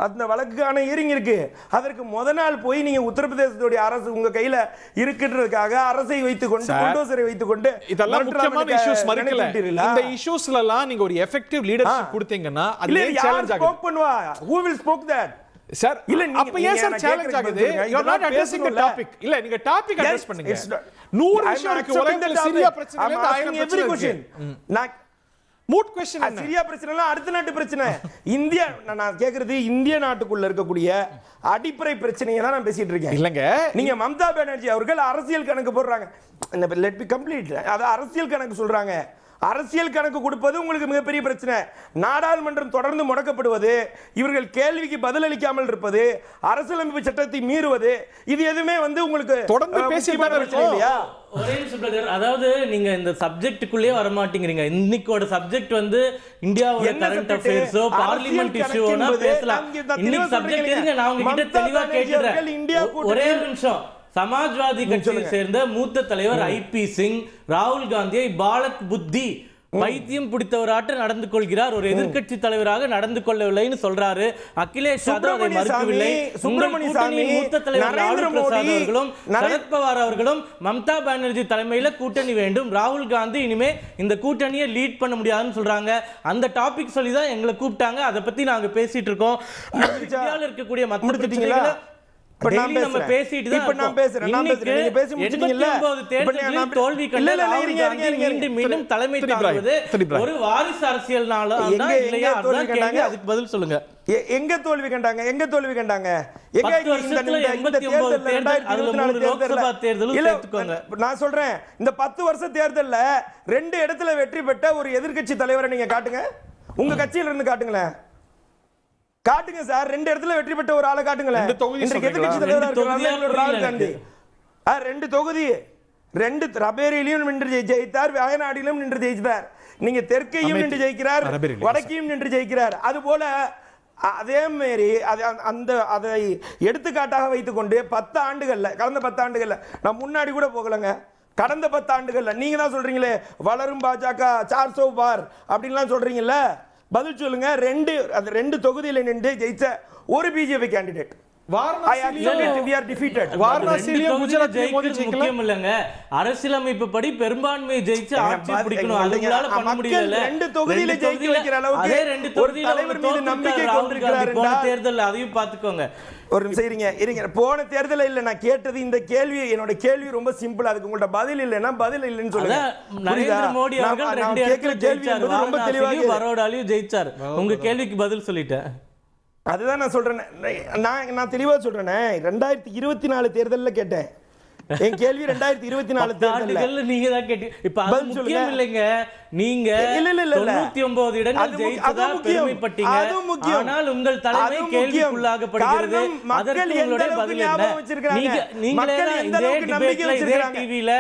அந்த வழக்குக்கான ஹியரிங் இருக்கு. அதற்கு நாள் போய் நீங்க உத்தரப்பிரதேசத்துடைய அரசு உங்க கையில இருக்குன்றதுக்காக அரசை வைத்துக்கொண்டு புல்டோசரை வைத்துக்கொண்டு இதெல்லாம் முக்கியமான இஷ்யூஸ் மறக்கல. இந்த இஷ்யூஸ்ல எல்லாம் நீங்க ஒரு எஃபெக்டிவ் லீடர்ஷிப் கொடுத்தீங்கன்னா அது சேலஞ்ச் ஆகுது. ஸ்போக் பண்ணுவா who will spoke that sir இல்ல அப்ப ஏன் சார் சேலஞ்ச் ஆகுது? you are not addressing the topic. இல்ல நீங்க டாபிக் அட்ரஸ் பண்ணுங்க. 100 விஷயம் இருக்கு உலகத்துல சிரியா பிரச்சனைல இருந்து 1000 பிரச்சனை இருக்கு. நான் மூட் क्वेश्चन என்ன? சிரியா பிரச்சனைல அடுத்த நாட்டு பிரச்சனை. இந்தியா நான் கேக்குறது இந்திய நாட்டுக்குள்ள இருக்கக்கூடிய அடிப்படை பிரச்சனையை தான் நான் பேசிட்டு இருக்கேன். இல்லங்க நீங்க மம்தா பானர்ஜி அவர்கள் அரசியல் கணக்கு போடுறாங்க. Let me complete. அது அரசியல் கணக்கு சொல்றாங்க. அரசியல் கணக்கு கொடுப்பது உங்களுக்கு மிகப்பெரிய பிரச்சனை. நாடாளுமன்றம் தொடர்ந்து முடக்கப்படுவது, இவர்கள் கேள்விக்கு பதிலளிக்காமல் இருப்பது, அரசியலமைப்பு சட்டத்தை மீறுவது, இது எதுவுமே உங்களுக்கு தொடர்ந்து பேசிட்டு இருக்கோம் இல்லையா? ஒரே நிமிஷம் பிரதர், அதாவது நீங்க இந்த சப்ஜெக்ட்டுக்குள்ளே வர மாட்டேங்கிறீங்க. இன்னைக்கோட சப்ஜெக்ட் இந்தியாவோட கரண்ட் அஃபேர்ஸோ பார்லிமெண்ட் இஷ்யூனா பேசலாம். இன்னைக்கு சப்ஜெக்ட் எதுங்க? நான் உங்ககிட்ட தெளிவா கேக்குறேன். ஒரே நிமிஷம். சமாஜ்வாதி கட்சியை சேர்ந்த மூத்த தலைவர் ஐபி சிங் ராகுல் காந்தியை பாலக் புத்தி பைத்தியம் பிடித்தவராட்ட நடந்து கொள்கிறார், ஒரு எதிர்க்கட்சி தலைவராக நடந்து கொள்ளவில்லைன்னு சொல்றாரு. அகிலேஷ் யாதவ் அதை மறுக்கவில்லை. மூத்த தலைவர் லாலு பிரசாத் அவர்களும் சரத்பவார் அவர்களும் மம்தா பானர்ஜி தலைமையில கூட்டணி வேண்டும், ராகுல் காந்தி இனிமே இந்த கூட்டணியை லீட் பண்ண முடியாதுன்னு சொல்றாங்க. அந்த டாபிக் சொல்லி தான் எங்களை கூப்பிட்டாங்க. அதை பத்தி நாங்க பேசிட்டு இருக்கோம். இந்தியாவில் இருக்கக்கூடிய மற்ற பிரச்சனைகளை நம்ம பேசிட்டு தான் இப்ப நான் பேசுறேன். நீங்க பேசி முடிச்சீங்கல்ல. தோல்வி கண்டு மீண்டும் தலைமை தாங்குவது ஒரு வாரிசு அரசியல்னால இல்லையா? அதான் கேள்வி. அதுக்கு பதில் சொல்லுங்க. எங்க தோல்வி கண்டாங்க? எங்க தோல்வி கண்டாங்க? நான் சொல்றேன், இந்த 10 வருஷ தேர்தல்ல 2 இடத்துல வெற்றி பெற்ற ஒரு எதிர்க்கட்சி தலைவரை நீங்க காட்டுங்க. உங்க கட்சியில இருந்து காட்டுங்களேன். காட்டுங்க சார். 2 இடத்துல வெற்றி பெற்ற ஒரு ஆளை காட்டுங்களேன். இன்றைக்கு எதிர்க்கட்சி தலைவரா இருக்கிற ராகுல் காந்தி 2 தொகுதி 2 ரபேரியிலும் நின்று ஜெயித்தார், வயநாடிலும் நின்று ஜெயித்தார். நீங்க தெற்கையும் நின்று ஜெயிக்கிறார், வடக்கையும் நின்று ஜெயிக்கிறார். அது போல அதே மாதிரி அதை எடுத்துக்காட்டாக வைத்துக்கொண்டு 10 ஆண்டுகள்ல கடந்த 10 ஆண்டுகள்ல நான் முன்னாடி கூட போகலங்க. கடந்த 10 ஆண்டுகள்ல நீங்க தான் சொல்றீங்களே வளரும் பாஜக 400 பார் அப்படின்லாம் சொல்றீங்கல்ல. பதில் சொல்லுங்க. 2 தொகுதியில நின்று ஜெயிச்ச ஒரு பிஜேபி கேண்டிடேட். அரசியலமைப்பு படி பெரும்பான்மையை ஜெயிச்சு ஆட்சி பிடிக்கணும். அதுங்களால பண்ண முடியல. 2 தொகுதியில ஜெயிக்க வைக்கிற அளவுக்கு அதே 2 தொகுதியில தலைவர் மீது நம்பிக்கை கொண்டிருக்கிறார். போன தேர்தல் அதையும் பாத்துக்கோங்க. ஒரு நிமிஷம் இருங்க. போன தேர்தல் இல்ல நான் கேட்டது இந்த கேள்வி. என்னோட கேள்வி ரொம்ப சிம்பிள். அதுக்கு உங்கள்ட்ட பதில் இல்லைன்னா பதில் இல்லைன்னு சொல்லுங்க. நரேந்திர மோடி அவர்கள் 2 இடத்துல ஜெயிச்சார், ரொம்ப தெளிவாக பரோடாலையும் ஜெயிச்சார். உங்க கேள்விக்கு பதில் சொல்லிட்டேன். அதுதான் நான் சொல்றேன். நான் தெளிவா சொல்றேனே. 2024 தேர்தல்ல கேட்டேன். என் கேள்வி 2024 தேர்தல்ல நீங்க தான் கேட்டீங்க. இப்ப அது முக்கியம் இல்லைங்க. நீங்க 99 இடங்கள் ஜெயிச்சதா பெருமைப்பட்டீங்க. ஆனால் உங்கள் தலைமை கேள்விக்குள்ளாகப்படுகிறது. அதற்கு உங்களுடைய பதில் என்ன? நீங்களே இதே டிபேட்ல இதே டிவில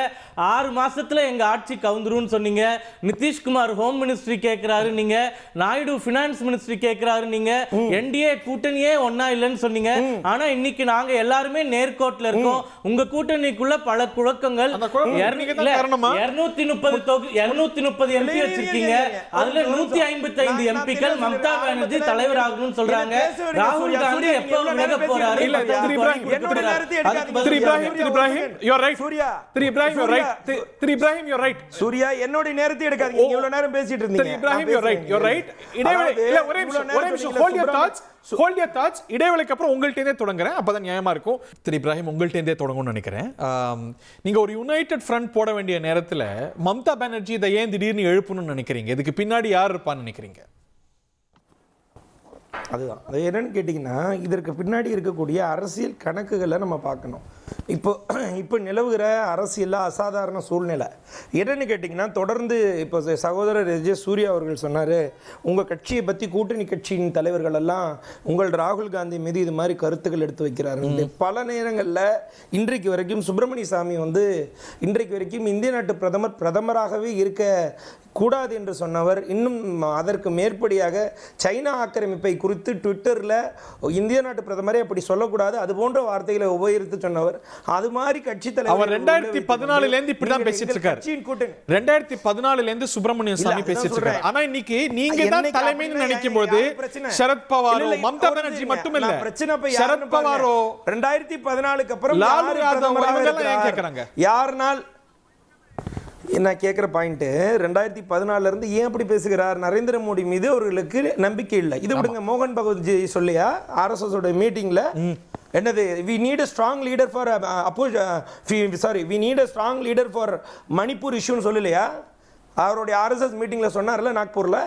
6 மாசத்துல எங்க ஆட்சி கவுந்துருன்னு சொன்னீங்க. நிதிஷ்குமார் ஹோம் மினிஸ்ட்ரி கேட்கிறாரு நீங்க, நாயுடு பினான்ஸ் மினிஸ்ட்ரி கேட்கிறாரு நீங்க, என்டிஏ கூட்டணியே ஒன்னா இல்லைன்னு சொன்னீங்க. ஆனா இன்னைக்கு நாங்க எல்லாருமே நேர்கோட்ல இருக்கோம். உங்க கூட்டணிக்குள்ள பல குழக்கங்கள். 230 எம்பி வச்சிருக்கீங்க. அதுல 155 எம்பிக்கள் மம்தா பானர்ஜி தலைவர் ஆகணும்னு சொல்றாங்க. ராகுல் காந்தி எப்ப விலக போறாரு? சூர்யா என்னோட நேரத்தை எடுக்காதீங்க. நீங்க இவ்வளவு நேரம் பேசிட்டு இருந்தீங்க. இடைவேளைக்கு அப்புறம் உங்கள்கிட்டே தொடங்குறேன். அப்பதான் நியாயமா இருக்கும். திரு இப்ராஹிம் உங்கள்கிட்டே தொடங்கும்னு நினைக்கிறேன். நீங்க ஒரு யுனைடெட் ஃப்ரண்ட் போட வேண்டிய நேரத்துல மம்தா பானர்ஜி இதை ஏன் திடீர்னு எழுப்பணும்னு நினைக்கிறீங்க? இதுக்கு பின்னாடி யார் இருப்பான்னு நினைக்கிறீங்க? அதுதான் அது என்னன்னு கேட்டிங்கன்னா, இதற்கு பின்னாடி இருக்கக்கூடிய அரசியல் கணக்குகளை நம்ம பார்க்கணும். இப்போ நிலவுகிற அரசியலில் அசாதாரண சூழ்நிலை என்னன்னு கேட்டிங்கன்னா, தொடர்ந்து இப்போ சகோதரர் சூர்யா அவர்கள் சொன்னார், உங்கள் கட்சியை பற்றி கூட்டணி கட்சியின் தலைவர்கள் எல்லாம் உங்கள் ராகுல் காந்தி மீது இது மாதிரி கருத்துக்கள் எடுத்து வைக்கிறாரு. பல நேரங்களில் இன்றைக்கு வரைக்கும் சுப்பிரமணிய சாமி இன்றைக்கு வரைக்கும் இந்திய நாட்டு பிரதமராகவே இருக்க கூடாது என்று சொன்னவர் இன்னும் அதற்கு மேற்படியாக சைனா ஆக்கிரமிப்பை குறித்து ட்விட்டர்ல இந்திய நாட்டு பிரதமரே அப்படி சொல்லக்கூடாது அது போன்ற வார்த்தைகளை உபயோகித்து சொன்னவர். அது மாதிரி கட்சி தலைவர் அவர் 2014 இருந்து இப்படிதான் பேசிட்டு இருக்காரு. 2014 இருந்து சுப்பிரமணியன் சாமி பேசிட்டு இருக்காரு. ஆனா இன்னைக்கு நீங்க தான் தலைமைன்னு நினைக்கும் போது சரத் பவாரோ மம்தா பானர்ஜி மட்டும் இல்ல, சரத் பவாரோ 2014க்கு அப்புறம் லாலு யாதவ் அவர்கள் ஏன் கேக்குறாங்க? யார்னால் நான் கேட்குற பாயிண்ட் 2014 இருந்து ஏன் அப்படி பேசுகிறார்? நரேந்திர மோடி மீது அவர்களுக்கு நம்பிக்கை இல்லை. இது விடுங்க, மோகன் பகவத்ஜி சொல்லியா RSS ஓட மீட்டிங்ல என்னது we need a strong leader for we need a strong leader for Manipur இஷ்யூன்னு சொல்லலையா? அவருடைய RSS மீட்டிங்ல சொன்னார்ல நாக்பூர்ல.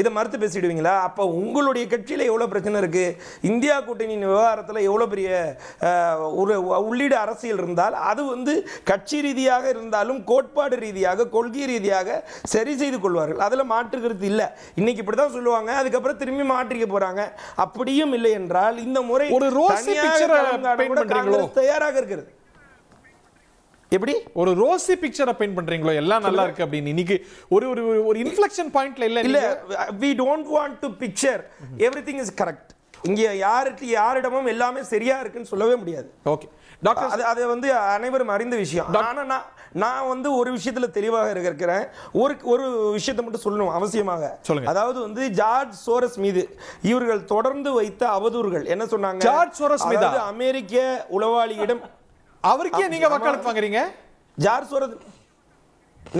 இதை மறுத்து பேசிடுவீங்களா? அப்போ உங்களுடைய கட்சியில் எவ்வளோ பிரச்சனை இருக்குது, இந்தியா கூட்டணியின் விவகாரத்தில் எவ்வளோ பெரிய ஒரு உள்ளீடு அரசியல் இருந்தால் அது வந்து கட்சி ரீதியாக இருந்தாலும் கோட்பாடு ரீதியாக கொள்கை ரீதியாக சரி செய்து கொள்வார்கள். அதில் மாற்றுக்கிறது இல்லை. இன்னைக்கு இப்படி தான் சொல்லுவாங்க, அதுக்கப்புறம் திரும்பி மாற்றிக்க போகிறாங்க. அப்படியும் இல்லை என்றால் இந்த முறை தயாராக இருக்கிறது. எப்படி ஒரு ரோசி பிக்சரை பெயிண்ட் பண்றீங்களோ எல்லாம் நல்லா இருக்கு அப்படின்னு? இன்னைக்கு ஒரு ஒரு ஒரு இன்ஃப்ளெக்ஷன் பாயிண்ட்ல இல்ல we don't want to picture everything is correct. இங்க யாரிடமும் எல்லாமே சரியா இருக்குன்னு சொல்லவே முடியாது. ஓகே டாக்டர், அது வந்து அனைவரும் அறிந்த விஷயம். ஆனா நான் வந்து ஒரு விஷயத்துல தெளிவாக இருக்கிறேன். ஒரு விஷயத்தை மட்டும் சொல்லணும் அவசியமாக. அதாவது வந்து ஜார்ஜ் சோரஸ் மீது இவர்கள் தொடர்ந்து வைத்த அவதூறுகள் என்ன சொன்னாங்க? ஜார்ஜ் சோரஸ் மீது அமெரிக்க உளவாளியிடம் அவருக்கே நீங்க வக்காலத்து வாங்குறீங்க? ஜார்ஜ் சோரஸ்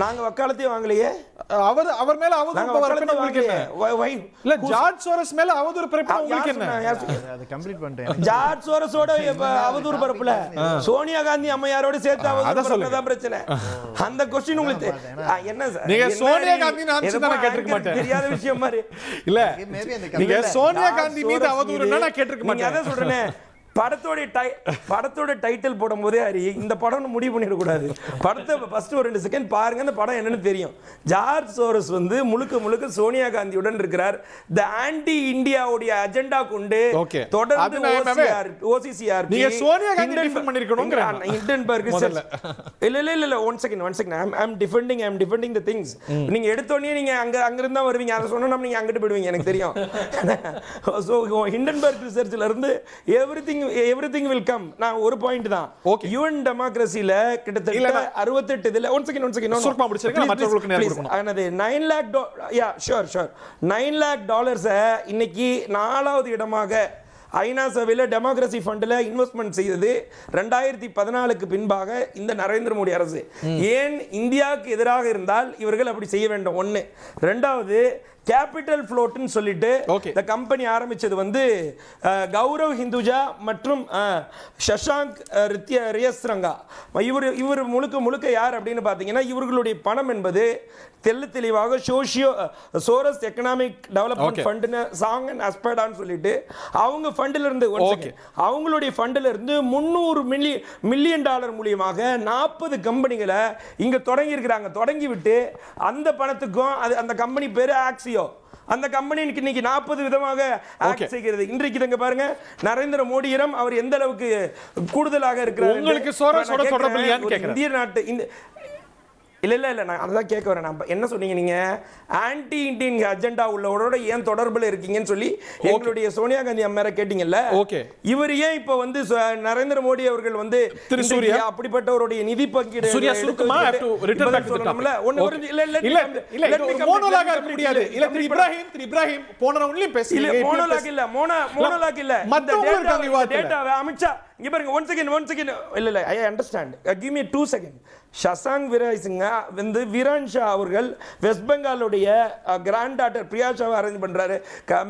நாங்க வக்காலத்தே வாங்கலையே. அவர் மேல அவதூறு பரப்பினா உங்களுக்கு என்ன? இல்ல ஜார்ஜ் சோரஸ் மேல அவதூறு பரப்பினா உங்களுக்கு என்ன? அது கம்ப்ளீட் பண்ணிட்டேன். ஜார்ஜ் சோரஸோட அவதூறு பரப்பல, சோனியா காந்தி அம்மையாரோட சேர்த்து அவதூறு பரப்பதான் பிரச்சனை. அந்த क्वेश्चन உங்களுக்கு என்ன சார்? நீங்க சோனியா காந்தி நாம தான கேட்டிருக்க மாட்டேன். தெரியாத விஷயம் மாதிரி இல்ல. நீங்க சோனியா காந்தி மீது அவதூறுனா நான் கேட்டிருக்க மாட்டேன். அத சொல்றேனே. படத்தோட டைட்டில் போடும்போதே ஹரி இந்த படம் முடிவு பண்ணிடக்கூடாது. படத்தை ஃபர்ஸ்ட் ஒரு 2 செகண்ட் பாருங்க, அந்த படம் என்னன்னு தெரியும். ஜார்ஜ் சோரஸ் வந்து முழுக்க சோனியா காந்தியுடன் இருக்கிறார். த ஆன்டி இந்தியாவுடைய அஜெண்டா கொண்டு தொடர்ந்து OCCR நீங்க சோனியா காந்தி டிஃபெண்ட் பண்ணிருக்கணும்ங்கற ஹிண்டன்பர்க் இல்ல one second I am defending the things. நீங்க எடுத்தோனே நீங்க அங்க இருந்தா வருவீங்க. அத சொன்னா நீங்க அங்கிட்டு போய்டுவீங்க, எனக்கு தெரியும். சோ ஹிண்டன்பர்க் ரிசர்ச்ல இருந்து everything will come. நான் ஒரு பாயிண்ட் தான். UN டெமோக்ரஸில கிட்டத்தட்ட 68 இதுல ஒன் செகண்ட் சுருக்கமா முடிச்சிருங்க, மற்றவங்களுக்கு நேரம் கொடுக்கணும். அனது 9 lakh ஷூர் $9 lakh இன்னைக்கு 4வது இடமாக ஐநா சபையில் டெமோக்ரஸி ஃபண்டில் இன்வெஸ்ட்மெண்ட் செய்தது 2014க்கு பின்பாக இந்த நரேந்திர மோடி அரசு. ஏன் இந்தியாவுக்கு எதிராக இருந்தால் இவர்கள் அப்படி செய்ய வேண்டும்? ஒன்று. ரெண்டாவது, கேபிட்டல் ஃப்ளோட்னு சொல்லிட்டு இந்த கம்பெனி ஆரம்பிச்சது வந்து கௌரவ் ஹிந்துஜா மற்றும் சஷாங்க் ரியஸ்ரங்கா. இவர் முழுக்க யார் அப்படின்னு பார்த்தீங்கன்னா, இவர்களுடைய பணம் என்பது தெளிவாக சோரஸ் எக்கனாமிக் டெவலப்மெண்ட் ஃபண்டுன்னு சாங் அண்ட் அஸ்பேடான்னு சொல்லிட்டு அவங்க ஃபண்டில் இருந்து அவங்களுடைய ஃபண்டில் இருந்து $300 மில்லியன் மூலியமாக 40 கம்பெனிகளை இங்க தொடங்கி இருக்கிறாங்க. தொடங்கி விட்டு அந்த பணத்துக்கும் அந்த கம்பெனி பேரு ஆக்சியோ. அந்த கம்பெனி இன்னைக்கு 40 விதமாக ஆக்ட் செய்கிறது. இன்றைக்கு இங்க பாருங்க, நரேந்திர மோடியிடம் அவர் எந்த அளவுக்கு கூடுதலாக இருக்கிறார். உங்களுக்கு சோரஸோட தொடர்பு இல்லையான்னு கேக்குறேன். இந்திய நாட்டு இல்ல நான் அதான் கேட்க வரேன். நான் என்ன சொன்னீங்க, நீங்க ஆன்டி இந்தியன் அஜெண்டா உள்ளவரோட ஏன் தொடர்புல இருக்கீங்கன்னு சொல்லி எங்களுடைய சோனியா காந்தி அம்மையாரை கேட்டீங்கல்ல. இவர் ஏன் இப்ப வந்து நரேந்திர மோடி அவர்கள் வந்து அப்படிப்பட்டவருடைய நிதி பங்கீடு அமித்ஷா இங்க பாருங்க. ஒன் செகண்ட் இல்ல I understand, give me 2 second. சசாங் விராய்சிங்க வந்து வீரான் ஷா அவர்கள் வெஸ்ட் பெங்காலுடைய கிராண்ட் டாட்டர் பிரியா ஷாவை அரேஞ்ச் பண்றாரு,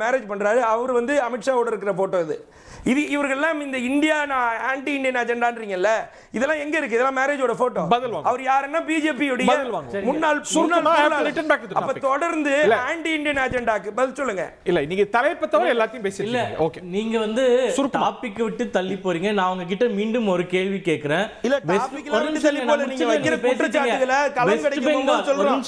மேரேஜ் பண்றாரு. அவர் வந்து அமித்ஷாவோட இருக்கிற போட்டோ இது இவர்கள்லாம் இந்த இந்தியா ஆன்டி இந்தியன் அஜெண்டான்றீங்கல்ல, இதெல்லாம் எங்க இருக்கு? இதெல்லாம் மேரேஜோட போட்டோ. அவர் யாருன்னா பிஜேபி முன்னாள். அப்ப தொடர்ந்து ஆன்டி இந்தியன் அஜெண்டாக்கு பதில் சொல்லுங்க. இல்ல நீங்க தலைப்பை தவிர எல்லாத்தையும் பேசி இல்ல. ஓகே, நீங்க வந்து டாபிக் விட்டு தள்ளி போறீங்க. நான் உங்ககிட்ட மீண்டும் ஒரு கேள்வி கேக்குறேன். இல்ல டாபிக்ல விட்டு தள்ளி போல நீங்க வைக்கிற குற்றச்சாட்டுகளை களம் கிடைக்கும் போது சொல்றோம்.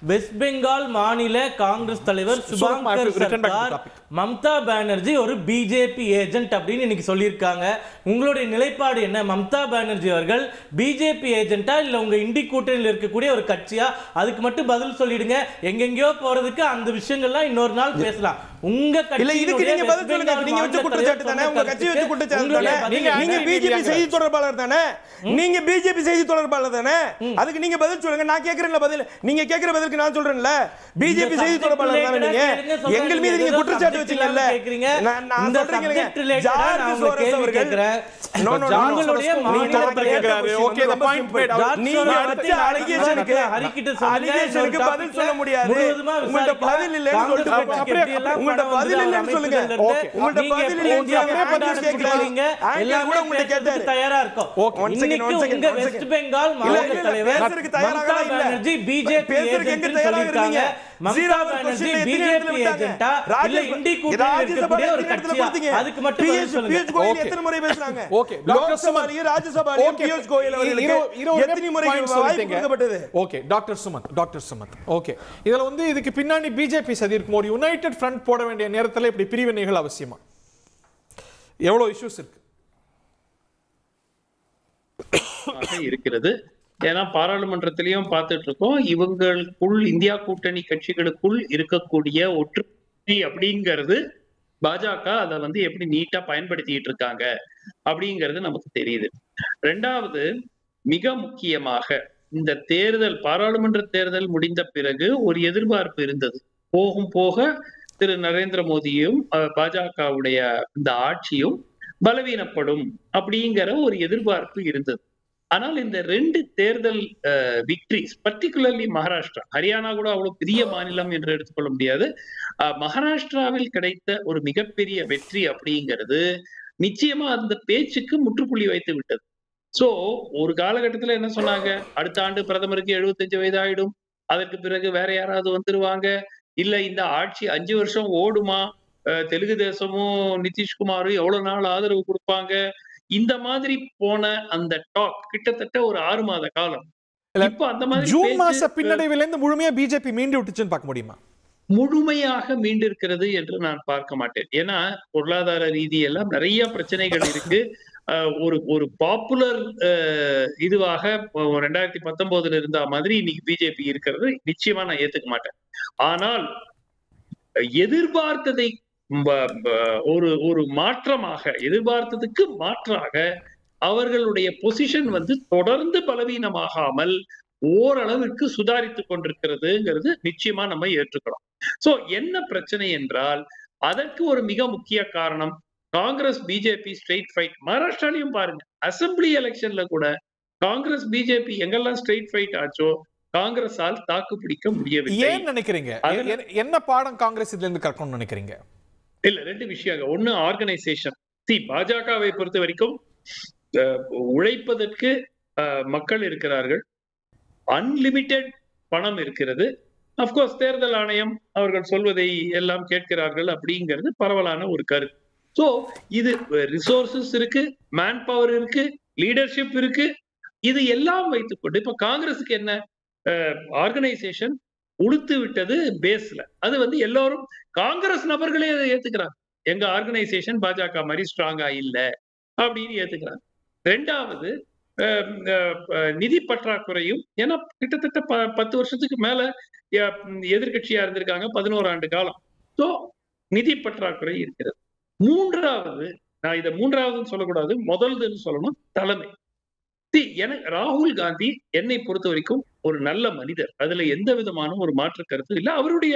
வெஸ்ட் பெங்கால் மாநில காங்கிரஸ் தலைவர் சுபாங்கர் சர்கார் மம்தா பானர்ஜி ஒரு பிஜேபி ஏஜென்ட் அப்படின்னு இன்னைக்கு சொல்லியிருக்காங்க. உங்களுடைய நிலைப்பாடு என்ன? மம்தா பானர்ஜி பானர்ஜி அவர்கள் பிஜேபி ஏஜென்ட்டா இல்ல உங்க இண்டி கூட்டணியில் இருக்கக்கூடிய ஒரு கட்சியா? அதுக்கு மட்டும் பதில் சொல்லிடுங்க. எங்கெங்கயோ போறதுக்கு அந்த விஷயங்கள்லாம் இன்னொரு நாள் பேசலாம். உங்க இல்ல இதுக்கு நீங்க பதில் சொல்லுங்க. நீங்க வச்ச குற்றச்சாட்டு தானே, உங்க கட்சி வச்ச குற்றச்சாட்டு தானே. நீங்க பிஜேபி செய்தி தொடர்பாளர் தானே, நீங்க பிஜேபி செய்தி தொடர்பாளர் தானே, அதுக்கு நீங்க பதில் சொல்லுங்க. நான் கேக்குறேன்ல பதில், நீங்க கேக்குற பதிலுக்கு நான் சொல்றேன்ல, பிஜேபி செய்தி தொடர்பாளர் தானே நீங்க. எங்கள் மீது நீங்க குற்றச்சாட்டு வச்சீங்கல்ல, நான் சொல்றேன் ஜார்ஜ் சோரஸ் அவர்கள் நோ நோ உங்களுடைய மாநிலத்தை கேக்குறாரு. Okay the point made. நீங்க அடுத்த அலிகேஷனுக்கு அலிகேஷனுக்கு பதில் சொல்ல முடியாது. உங்கள்ட்ட பதில் இல்லன்னு சொல்லிட்டு உங்கள்ட்ட பதில் இல்லன்னு சொல்லுங்க. ஓகே உங்கள்ட்ட பதில் இல்லன்னு அப்படியே பதில் கேக்குறீங்க. எல்லாம் கூட உங்கள்ட்ட கேட்டாரு தயாரா இருக்கோம். இன்னைக்கு உங்க வெஸ்ட் பெங்கால் மாநில தலைவர் மம்தா பானர்ஜி பிஜேபி ஏஜென்ட் சொல்லிருக்காங்க. மம்தா பானர்ஜி பிஜேபி ஏஜென்ட்டா இல்ல இண்டி கூட்டணியில் இருக்கக்கூடிய ஒரு கட்சியா? அதுக்கு மட்டும் பதில் சொல்லுங்க. பியூஷ் கோயல் எத்தனை முறை பேசுறாங்க? ஓகே டாக்டர் சுமந்த், ராஜ்யசபால பியூஷ் கோயல் அவர்களுக்கு எத்தனை முறை வாய்ப்பு கொடுக்கப்பட்டது? ஓகே டாக்டர் சுமந்த், ஓகே இதுல வந்து இதுக்கு பின்னாடி பிஜேபி சதி இருக்கும். ஒரு யுனைடெட் ஃப்ரண்ட் போட வேண்டிய நேரத்துல இப்படி பிரிவினைகள் அவசியமா? எவ்வளவு இஷ்யூஸ் இருக்கு இருக்கிறது. ஏன்னா பாராளுமன்றத்திலையும் பார்த்துட்டு இருக்கோம், இவங்களுக்குள் இந்தியா கூட்டணி கட்சிகளுக்குள் இருக்கக்கூடிய ஒற்றுமை அப்படிங்கிறது பாஜக அதை வந்து எப்படி நீட்டா பயன்படுத்திட்டு இருக்காங்க அப்படிங்கிறது நமக்கு தெரியுது. ரெண்டாவது, மிக முக்கியமாக இந்த தேர்தல், பாராளுமன்ற தேர்தல் முடிந்த பிறகு ஒரு எதிர்பார்ப்பு இருந்தது, போக திரு நரேந்திர மோடியும் பாஜகவுடைய இந்த ஆட்சியும் பலவீனப்படும் அப்படிங்கிற ஒரு எதிர்பார்ப்பு இருந்தது. ஆனால் இந்த 2 தேர்தல் விக்டரிஸ், பர்டிகுலர்லி மகாராஷ்டிரா, ஹரியானா கூட அவ்வளவு பெரிய மாநிலம் என்று எடுத்துக்கொள்ள முடியாது, மகாராஷ்டிராவில் கிடைத்த ஒரு மிகப்பெரிய வெற்றி அப்படிங்கிறது நிச்சயமா அந்த பேச்சுக்கு முற்றுப்புள்ளி வைத்து விட்டது. சோ ஒரு காலகட்டத்துல என்ன சொன்னாங்க, அடுத்த ஆண்டு பிரதமருக்கு 75 வயது ஆயிடும், அதற்கு பிறகு வேற யாராவது வந்துருவாங்க, இல்ல இந்த ஆட்சி 5 வருஷம் ஓடுமா, தெலுங்கு தேசமும் நிதிஷ்குமாரும் எவ்வளவு நாள் ஆதரவு கொடுப்பாங்க, இந்த மாதிரி போன அந்த டாக் கிட்டத்தட்ட ஒரு 6 மாத காலம். இப்ப அந்த மாதிரி ஜூன் மாச பின்னடைவில இருந்து முழுமையா பிஜேபி மீண்டு விட்டுச்சுன்னு பார்க்க முடியுமா? முழுமையாக மீண்டிருக்கிறது என்று நான் பார்க்க மாட்டேன். ஏன்னா பொருளாதார ரீதியெல்லாம் நிறைய பிரச்சனைகள் இருக்கு. ஒரு பாப்புலர் இதுவாக 2019 இருந்த மாதிரி இன்னைக்கு பிஜேபி இருக்கிறது நிச்சயமா நான் ஏத்துக்க மாட்டேன். ஆனால் எதிர்பார்த்ததை ஒரு மாற்றமாக, எதிர்பார்த்ததுக்கு மாற்றாக அவர்களுடைய பொசிஷன் வந்து தொடர்ந்து பலவீனமாகாமல் ஓரளவிற்கு சுதாரித்துக் கொண்டிருக்கிறதுங்கிறது நிச்சயமா நம்ம ஏற்றுக்கிறோம். சோ என்ன பிரச்சனை என்றால், அதற்கு ஒரு மிக முக்கிய காரணம் காங்கிரஸ் பிஜேபி ஸ்ட்ரெயிட் ஃபைட். மகாராஷ்டிராலையும் பாருங்க, அசம்பிளி எலெக்ஷன்ல கூட காங்கிரஸ் பிஜேபி எங்கெல்லாம் ஸ்ட்ரெயிட் ஃபைட் ஆச்சோ காங்கிரஸால் தாக்கு பிடிக்க முடியவில்லை. ஏன் நினைக்கிறீங்க? என்ன பாடம் காங்கிரஸ் இதுல இருந்து கற்கணும்னு நினைக்கிறீங்க? இல்ல, 2 விஷயம். ஒண்ணு ஆர்கனைசேஷன். பாஜகவை பொறுத்த வரைக்கும் உழைப்பதற்கு மக்கள் இருக்கிறார்கள், அன்லிமிட்டெட் பணம் இருக்கிறது. அப்கோர்ஸ் தேர்தல் ஆணையம் அவர்கள் சொல்வதை எல்லாம் கேட்கிறார்கள் அப்படிங்கிறது பரவலான ஒரு கருத்து. சோ இது ரிசோர்சஸ் இருக்கு, மேன் பவர் இருக்கு, லீடர்ஷிப் இருக்கு, இது எல்லாம் வைத்துக்கொண்டு இப்ப காங்கிரஸுக்கு என்ன ஆர்கனைசேஷன் உடுத்து விட்டது பேஸ்ல. அது வந்து எல்லாரும் காங்கிரஸ் நபர்களே அதை ஏத்துக்கிறாங்க, எங்க ஆர்கனைசேஷன் பாஜக மாதிரி ஸ்ட்ராங்கா இல்ல அப்படின்னு ஏத்துக்கிறாங்க. 2வது, நிதி பற்றாக்குறையும். ஏன்னா கிட்டத்தட்ட 10 வருஷத்துக்கு மேல எதிர்கட்சியா இருந்திருக்காங்க, 11 ஆண்டு காலம். சோ நிதி பற்றாக்குறை இருக்கிறது. 3வது, நான் இதை 3வதுன்னு சொல்லக்கூடாது, முதல்துன்னு சொல்லணும், தலைமை. எனக்கு ராகுல் காந்தி என்னை பொறுத்த வரைக்கும் ஒரு நல்ல மனிதர், அதுல எந்த விதமான ஒரு மாற்று கருத்து இல்லை. அவருடைய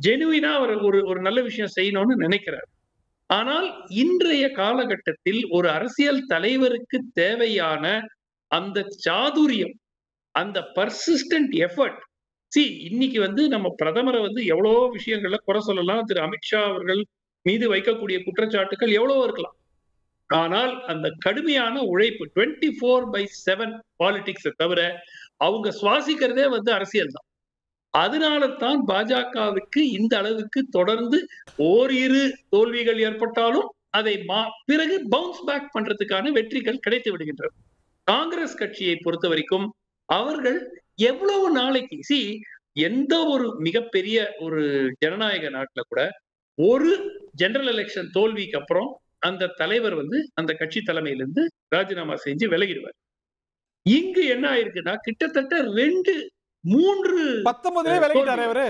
ஜெனுவினா அவர் ஒரு நல்ல விஷயம் செய்யணும்னு நினைக்கிறார். ஆனால் இன்றைய காலகட்டத்தில் ஒரு அரசியல் தலைவருக்கு தேவையான அந்த சாதுரியம், அந்த பர்சிஸ்டன்ட் எஃபர்ட். இன்னைக்கு வந்து நம்ம பிரதமரை வந்து எவ்வளவோ விஷயங்கள்ல குறை சொல்லலாம், திரு அமித்ஷா அவர்கள் மீது வைக்கக்கூடிய குற்றச்சாட்டுகள் எவ்வளவோ இருக்கலாம். ஆனால் அந்த கடுமையான உழைப்பு 24/7 பாலிடிக்ஸை தவிர அவங்க சுவாசிக்கிறதே வந்து அரசியல் தான். அதனால தான் பாஜகவுக்கு இந்த அளவுக்கு தொடர்ந்து ஓரிரு தோல்விகள் ஏற்பட்டாலும் அதை பிறகு பவுன்ஸ் பேக் பண்றதுக்கான வெற்றிகள் கிடைத்து விடுகின்றன. காங்கிரஸ் கட்சியை பொறுத்த வரைக்கும் அவர்கள் எவ்வளவு நாளைக்கு எந்த ஒரு மிகப்பெரிய ஒரு ஜனநாயக நாட்டுல கூட ஒரு ஜெனரல் எலெக்ஷன் தோல்விக்கு அப்புறம் அந்த தலைவர் வந்து அந்த கட்சி தலைமையிலிருந்து ராஜினாமா செஞ்சு விலகிடுவார். இங்கு என்ன ஆயிருக்குன்னா கிட்டத்தட்ட 2-3 19 விலகிட்டாரு அவரு.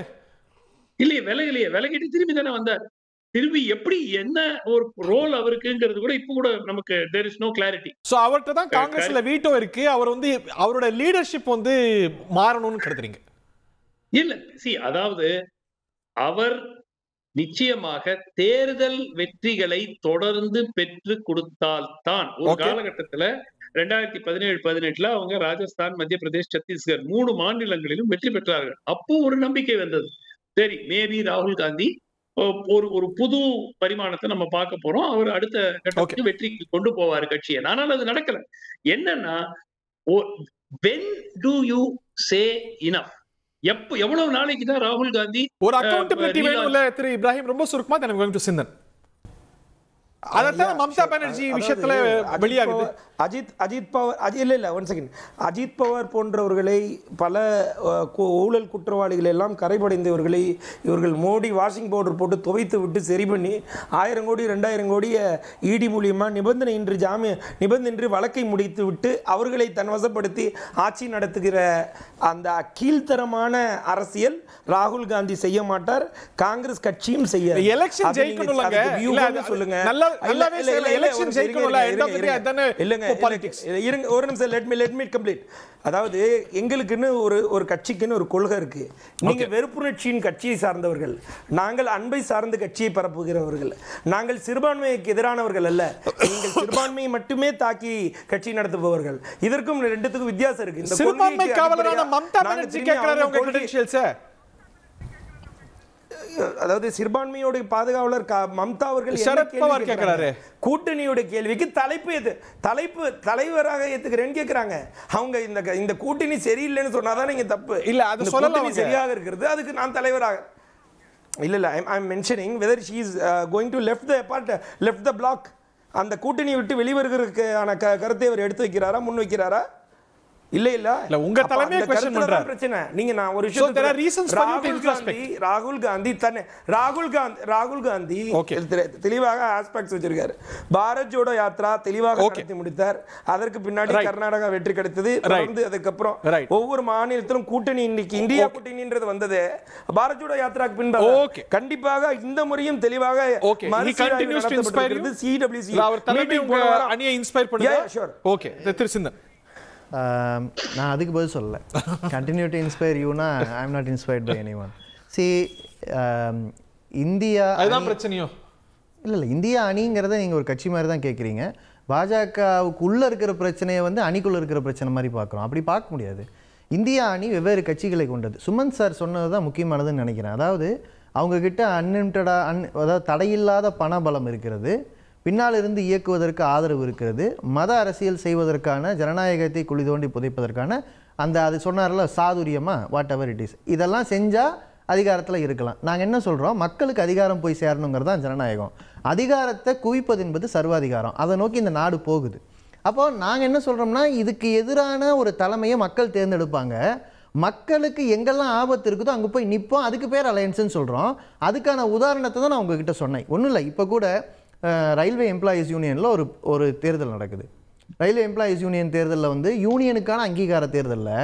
இல்லையே விலகிட்டு திரும்பி தானே வந்தார். திரும்பி எப்படி என்ன ஒரு ரோல் அவருக்குங்கிறது கூட இப்ப கூட நமக்கு there is no clarity. So அவர்ட்ட தான் காங்கிரஸ்ல வீட்டோ இருக்கு. அவர் வந்து அவரோட லீடர்ஷிப் வந்து மாறணும்னு கருதுறீங்க? இல்ல அதாவது அவர் நிச்சயமாக தேர்தல் வெற்றிகளை தொடர்ந்து பெற்று கொடுத்தால்தான் ஒரு காலகட்டத்துல 2017-18 அவங்க ராஜஸ்தான், மத்திய பிரதேஷ், சத்தீஸ்கர் 3 மாநிலங்களிலும் வெற்றி பெற்றார்கள். அப்போ ஒரு நம்பிக்கை வந்தது. சரி, மேபி ராகுல் காந்தி ஒரு புது பரிமாணத்தை நம்ம பார்க்க போறோம், அவர் அடுத்த கட்டத்துக்கு வெற்றிக்கு கொண்டு போவாரு கட்சியை. ஆனால் அது நடக்கல. என்னன்னா when do you say enough? எவ்வளவு நாளைக்கு தான் ராகுல் காந்தி ஒரு அக்கௌண்டபிலிட்டி வேணும்ல திரு இப்ராஹிம்? ரொம்ப சுருக்கமா தான் I'm going to Sindan. அதான் மம்தா பானர்ஜி விஷயத்துல வெளியாகுது. அஜித் பவார் இல்ல ஒன் செகண்ட். அஜித் பவார் போன்றவர்களை, பல ஊழல் குற்றவாளிகள் எல்லாம் கரைபடைந்தவர்களை இவர்கள் மோடி வாஷிங் பவுடர் போட்டு துவைத்து விட்டு சரி பண்ணி 1000 கோடி 2000 கோடியை இடி மூலியமா நிபந்தனையின்றி வழக்கை முடித்து விட்டு அவர்களை தன்வசப்படுத்தி ஆட்சி நடத்துகிற அந்த கீழ்த்தரமான அரசியல் ராகுல் காந்தி செய்ய மாட்டார், காங்கிரஸ் கட்சியும் செய்ய. எலெக்ஷன் ஜெயிக்கணும்ல சொல்லுங்க. நல்லாவே எலெக்ஷன் ஜெயிக்கணும்ல. இல்லங்க ஒரு நிமிஷம், let me complete. அதாவது எங்களுக்குன்னு ஒரு கட்சிக்குன்னு ஒரு கொள்கை இருக்கு. நீங்க வெறுப்புணர்ச்சியின் கட்சியை சார்ந்தவர்கள், நாங்கள் அன்பை சார்ந்த கட்சியை பரப்புகிறவர்கள். நாங்கள் சிறுபான்மைக்கு எதிரானவர்கள் அல்ல. நீங்கள் சிறுபான்மையை மட்டுமே தாக்கி கட்சி நடத்துபவர்கள். இதற்கும் ரெண்டுத்துக்கும் வித்தியாசம் இருக்கு. இந்த சிறுபான்மை காவலரான மம்தா பானர்ஜி கேக்குறாரு உங்க கிரெடென்ஷியல்ஸ். அதாவது சிறுபான்மையோட பாதுகாவலர் மம்தா அவர்கள் சரத் பவார் கேக்குறாரு. கூட்டணியோட கேள்விக்கு தலைவராக ஏத்துக்கிறேன்னு கேக்குறாங்க. அவங்க இந்த கூட்டணி சரியில்லைன்னு சொன்னாதான் நீங்க தப்பு. இல்ல அது சொல்லலாம், சரியாக இருக்கிறது, அதுக்கு நான் தலைவராக இல்ல I'm mentioning whether she is going to left the block. அந்த கூட்டணியை விட்டு வெளிவருகிறதுக்கான கருத்தை அவர் எடுத்து வைக்கிறாரா, முன் வைக்கிறாரா? இல்ல உங்க தலைமையை क्वेश्चन பண்றாரு. பிரச்சனை நீங்க நான் ஒரு விஷயம் ராகுல் காந்தி தெளிவாக ஆஸ்பெக்ட்ஸ் வச்சிருக்காரு. பாரத் ஜோடோ யாத்ரா தெளிவாக நடத்தி முடித்தார். அதற்கு பின்னாடி கர்நாடகா வெற்றி கிடைத்தது. தொடர்ந்து அதுக்கப்புறம் ஒவ்வொரு மாநிலத்திலும் கூட்டணி, இன்னைக்கு இந்தியா கூட்டணின்றது வந்தது பாரத் ஜோடோ யாத்ராக்கு பின்பு. கண்டிப்பாக இந்த முறையும் தெளிவாக CWC அணியை இன்ஸ்பயர் பண்ணுங்க. ஓகே திரு சிந்தன். நான் அதுக்கு பதில் சொல்லல. கண்டினியூ டு இன்ஸ்பயர் யூனா I am not inspired by anyone. India அதுதான் பிரச்சனையோ? இல்லை இந்தியா அணிங்கிறத நீங்கள் ஒரு கட்சி மாதிரி தான் கேட்குறீங்க. பாஜகவுக்கு உள்ளே இருக்கிற பிரச்சனையை வந்து அணிக்குள்ளே இருக்கிற பிரச்சனை மாதிரி பார்க்குறோம். அப்படி பார்க்க முடியாது. இந்தியா அணி வெவ்வேறு கட்சிகளை கொண்டது. சுமந்த் சார் சொன்னது தான் முக்கியமானதுன்னு நினைக்கிறேன். அதாவது அவங்கக்கிட்ட அதாவது தடையில்லாத பணபலம் இருக்கிறது, பின்னால் இருந்து இயக்குவதற்கு ஆதரவு இருக்கிறது, மத அரசியல் செய்வதற்கான, ஜனநாயகத்தை குழி தோண்டி புதைப்பதற்கான அந்த அது சொன்னார்ல சாதுரியமா வாட் எவர் இட் இஸ், இதெல்லாம் செஞ்சால் அதிகாரத்தில் இருக்கலாம். நாங்கள் என்ன சொல்கிறோம், மக்களுக்கு அதிகாரம் போய் சேரணுங்கிறது தான் ஜனநாயகம். அதிகாரத்தை குவிப்பது என்பது சர்வாதிகாரம். அதை நோக்கி இந்த நாடு போகுது. அப்போது நாங்கள் என்ன சொல்கிறோம்னா, இதுக்கு எதிரான ஒரு தலைமையை மக்கள் தேர்ந்தெடுப்பாங்க. மக்களுக்கு எங்கெல்லாம் ஆபத்து இருக்குதோ அங்கே போய் நிற்போம். அதுக்கு பேர் அலையன்ஸ்ன்னு சொல்கிறோம். அதுக்கான உதாரணத்தை தான் நான் உங்ககிட்ட சொன்னேன். ஒன்றும் இல்லை, இப்போ கூட ரயில்வே எம்ப்ளாயீஸ் யூனியனில் ஒரு தேர்தல் நடக்குது. ரயில்வே எம்ப்ளாயீஸ் யூனியன் தேர்தலில் வந்து யூனியனுக்கான அங்கீகார தேர்தலில்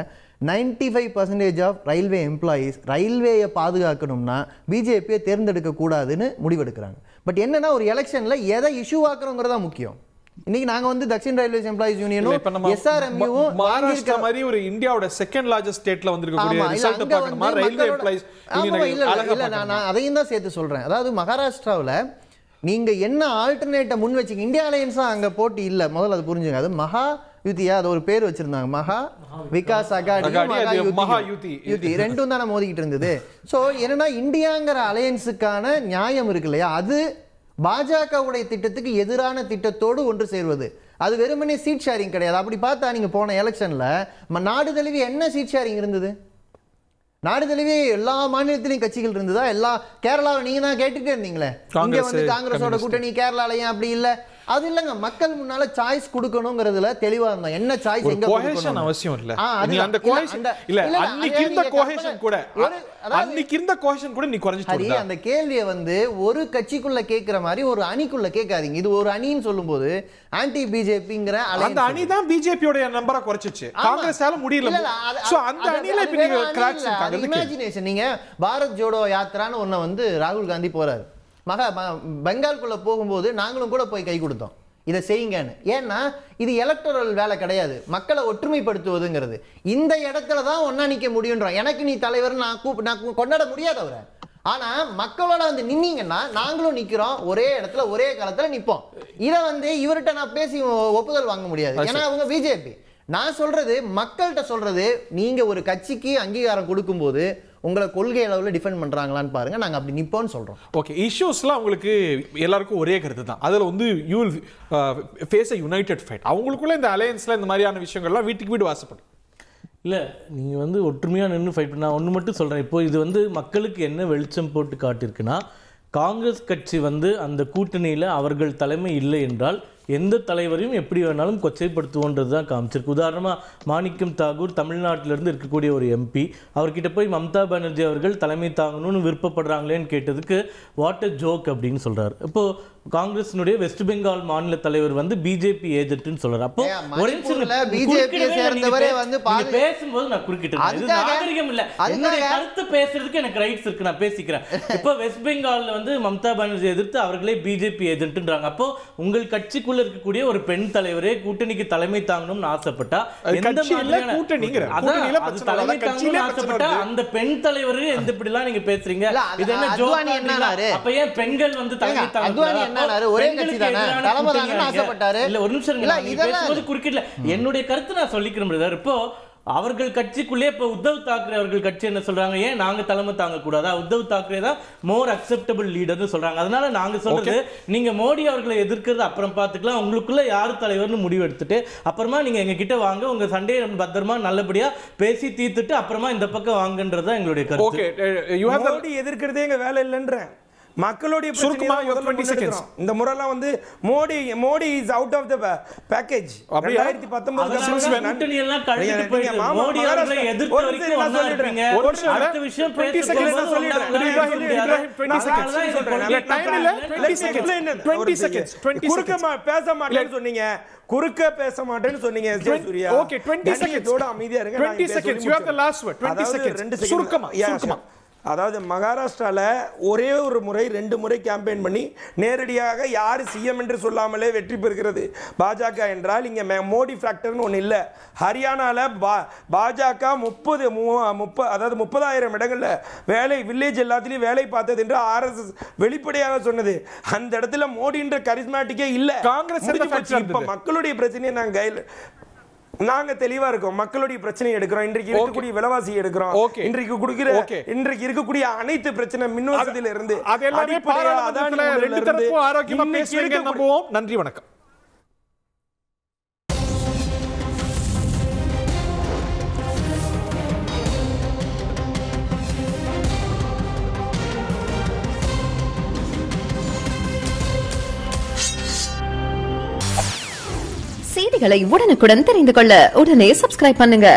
95% ஆஃப் ரயில்வே எம்ப்ளாயீஸ் ரயில்வேயை பாதுகாக்கணும்னா பிஜேபியை தேர்ந்தெடுக்கக்கூடாதுன்னு முடிவெடுக்கிறாங்க. பட் என்னன்னா, ஒரு எலெக்ஷனில் எதை இஷ்யூ ஆக்குறோங்கிறதா முக்கியம். இன்னைக்கு நாங்க வந்து தக்ஷின் ரயில்வேஸ் எம்ப்ளாயீஸ் யூனியனும் எஸ்ஆர்எம்யூவும் மகாராஷ்டிரா மாதிரி ஒரு இந்தியாவோட செகண்ட் லார்ஜஸ்ட் ஸ்டேட்ல வந்திருக்கக்கூடிய ரிசல்ட் பார்க்கணுமா ரயில்வே எம்ப்ளாயீஸ் யூனியன்? இல்ல நான் அதையும் தான் சேர்த்து சொல்றேன். அதாவது மகாராஷ்டிராவில் நீங்க என்ன ஆல்டர்னேட்டை முன் வச்சிங்க, இந்தியா அலையன்ஸ் அங்க போட்டி இல்ல, முதல்ல அது புரிஞ்சுங்க. அது மகா யுத்தியா, அது ஒரு பேர் வச்சிருந்தாங்க, மகா விகாஸ் அகாடி, மகா யுத்தி ரெண்டும் தானே மோதிக்கிட்டு இருந்தது. ஸோ என்னன்னா, இந்தியாங்கிற அலையன்ஸுக்கான நியாயம் இருக்கு இல்லையா, அது பாஜகவுடைய திட்டத்துக்கு எதிரான திட்டத்தோடு ஒன்று சேர்வது. அது வெறுமனே சீட் ஷேரிங் கிடையாது. அப்படி பார்த்தா நீங்க போன எலெக்ஷன்ல நாடு தழுவி என்ன சீட் ஷேரிங் இருந்தது? நாடு தழுவி எல்லா மாநிலத்திலையும் கட்சிகள் இருந்ததா? எல்லா கேரளாவை நீங்க தான் கேட்டுட்டே இருந்தீங்களே, இங்க வந்து காங்கிரஸோட கூட்டணி, கேரளால ஏன் அப்படி இல்லை? அது இல்லங்க, மக்கள் முன்னால சாய்ஸ் கொடுக்கணும்ங்கிறதுல தெளிவா இருந்தோம். என்ன சாய்ஸ் எங்க கோஹெஷன் அவசியம் இல்ல. நீ அந்த கோஹெஷன் இல்ல, அன்னைக்கு இருந்த கோஹெஷன் கூட நீ குறைஞ்சிட்டு. அந்த கேள்வியை வந்து ஒரு கட்சிக்குள்ள கேக்குற மாதிரி ஒரு அணிக்குள்ள கேட்காதீங்க. இது ஒரு அணின்னு சொல்லும்போது ஆன்டி பிஜேபிங்கிற அந்த அணி தான் பிஜேபியோட நம்பரை குறைச்சிச்சு. காங்கிரஸால முடியல. சோ அந்த அணியில இப்ப நீங்க கிராக்ஸ் இருக்காங்க. இமேஜினேஷன். நீங்க பாரத் ஜோடோ யாத்திரான்னு ஒண்ணு வந்து ராகுல் காந்தி போறாரு. பெங்கால்குள்ள போகும்போது நாங்களும் கூட போய் கை கொடுத்தோம், இதை செய்யுங்கன்னு. ஏன்னா இது எலக்டோரல் வேலை கிடையாது, மக்களை ஒற்றுமைப்படுத்துவதுங்கிறது. இந்த இடத்துல தான் ஒன்னா நிக்க முடியுன்றோம். எனக்கு நீ தலைவர் நான் கொண்டாட முடியாது அவரை. ஆனா மக்களோட வந்து நின்னீங்கன்னா நாங்களும் நிக்கிறோம், ஒரே இடத்துல ஒரே காலத்துல நிப்போம். இதை வந்து இவர்கிட்ட நான் பேசி ஒப்புதல் வாங்க முடியாது, ஏன்னா அவங்க பிஜேபி. நான் சொல்றது மக்கள்கிட்ட சொல்றது, நீங்க ஒரு கட்சிக்கு அங்கீகாரம் கொடுக்கும்போது உங்களை கொள்கை அளவில் டிஃபெண்ட் பண்றாங்களான்னு பாருங்க, நாங்க அப்படி நிப்போம்னு சொல்றோம். ஓகே, இஷ்யூஸ்லாம் உங்களுக்கு எல்லாருக்கும் ஒரே கருத்து தான். அதுல வந்து you will face a united fight. அவங்களுக்குள்ள இந்த அலையன்ஸ்ல இந்த மாதிரியான விஷயங்கள்லாம் வீட்டுக்கு வீடு வாசப்படும். இல்லை, நீங்கள் வந்து ஒற்றுமையாக நின்று ஃபைட் பண்ண. நான் ஒன்று மட்டும் சொல்கிறேன். இப்போ இது வந்து மக்களுக்கு என்ன வெளிச்சம் போட்டு காட்டியிருக்குன்னா, காங்கிரஸ் கட்சி வந்து அந்த கூட்டணியில் அவர்கள் தலைமை இல்லை என்றால் எந்த தலைவரையும் எப்படி வேணாலும் கொச்சைப்படுத்துவோன்றது தான் காமிச்சிருக்கு. உதாரணமாக மாணிக்கம் தாகூர் தமிழ்நாட்டிலேருந்து இருக்கக்கூடிய ஒரு எம்பி, அவர்கிட்ட போய் மம்தா பானர்ஜி அவர்கள் தலைமை தாங்கணும்னு விருப்பப்படுறாங்களேன்னு கேட்டதுக்கு வாட் அ ஜோக் அப்படின்னு சொல்கிறார். இப்போது காங்கிரஸினுடைய வெஸ்ட் பெங்கால் மாநில தலைவர் வந்து பிஜேபி ஏஜென்ட்னு சொல்றாரு. அப்போ ஒரே பேசும்போது நான் குறுக்கிட்டேன். இது நாகரிகம் இல்ல, என்னுடைய கருத்து பேசுறதுக்கு எனக்கு ரைட்ஸ் இருக்கு, நான் பேசிக்கிறேன். இப்போ வெஸ்ட் பெங்கால்ல வந்து மம்தா பானர்ஜி எதிர்த்து அவர்களே பிஜேபி ஏஜென்ட்ன்றாங்க. அப்போ உங்கள் கட்சிக்குள்ள இருக்கக்கூடிய ஒரு பெண் தலைவரே கூட்டணிக்கு தலைமை தாங்கணும்னு ஆசைப்பட்டா, எந்த தலைமை தாங்கணும்னு ஆசைப்பட்டா அந்த பெண் தலைவரு எந்த இப்படிலாம் நீங்க பேசுறீங்க? இது என்ன ஜோக்? அப்ப ஏன் பெண்கள் வந்து தலைமை தாங்க? ஒரே கட்சி தானே தலைமை தாங்கன்னு ஆசைப்பட்டாரு. இல்ல ஒரு நிமிஷம், பேசும்போது குறுக்கிடல. என்னுடைய கருத்து நான் சொல்லிக்கிறேன் பிரதர். இப்போ அவர்கள் கட்சிக்குள்ளே இப்போ உத்தவ் தாக்கரே அவர்கள் கட்சி என்ன சொல்றாங்க, ஏன் நாங்க தலைமை தாங்க கூடாதா? உத்தவ் தாக்கரே தான் மோர் அக்செப்டபிள் லீடர்னு சொல்றாங்க. அதனால நாங்க சொல்றது, நீங்க மோடி அவர்களை எதிர்க்கிறது அப்புறம் பார்த்துக்கலாம், உங்களுக்குள்ள யார் தலைவர்னு முடிவு எடுத்துட்டு அப்புறமா நீங்க எங்க கிட்ட வாங்க, உங்க சண்டையை பத்திரமா நல்லபடியா பேசி தீர்த்துட்டு அப்புறமா இந்த பக்கம் வாங்கன்றது தான் எங்களுடைய கருத்து. மோடி எதிர்க்கிறதே எங்க வேலை இல்லைன்றேன். மக்களுடைய இந்த முறைலாம் வந்து Modi is out of the package. 2019 எல்லாம் கழித்து போயிடு. மோடி அவர்களை எதிர்த்து வரைக்கும் ஒண்ணா இருப்பீங்க. அடுத்த விஷயம் 20 செகண்ட்ஸ் நான் சொல்லிடுறேன். 20 செகண்ட்ஸ் குறுக்க பேச மாட்டேன்னு சொன்னீங்க. குறுக்க பேச மாட்டேன்னு சொன்னீங்க. ஓகே, 20 செகண்ட்ஸ் ஓட அமைதியா இருங்க. 20 seconds, you have the last word. 20 seconds சுருக்கமா. அதாவது மகாராஷ்டிரால ஒரே ஒரு முறை 2 முறை கேம்பெயின் பண்ணி நேரடியாக யார் சிஎம் என்று சொல்லாமலே வெற்றி பெறுகிறது பாஜக என்றால் இங்க மோடி ஃபேக்டர்னு ஒன்று இல்லை. ஹரியானால பாஜக 30,000 இடங்கள்ல வேலை வில்லேஜ் எல்லாத்திலையும் வேலை பார்த்தது என்று RSS வெளிப்படையாக சொன்னது. அந்த இடத்துல மோடின்ற கரிஸ்மாட்டிக்கே இல்லை. காங்கிரஸ் இப்ப மக்களுடைய பிரச்சனையை நாங்க தெளிவா இருக்கோம். மக்களுடைய பிரச்சனை எடுக்கிறோம். இன்றைக்கு இருக்கக்கூடிய விலைவாசி எடுக்கிறோம். இன்றைக்கு இருக்கக்கூடிய அனைத்து பிரச்சனை மின்வாசத்தில் இருந்து ஆரோக்கியமா பேசுவீங்க நம்புவோம். நன்றி, வணக்கம். செய்திகளை உடனுக்குடன் தெரிந்து கொள்ள உடனே சப்ஸ்கிரைப் பண்ணுங்க.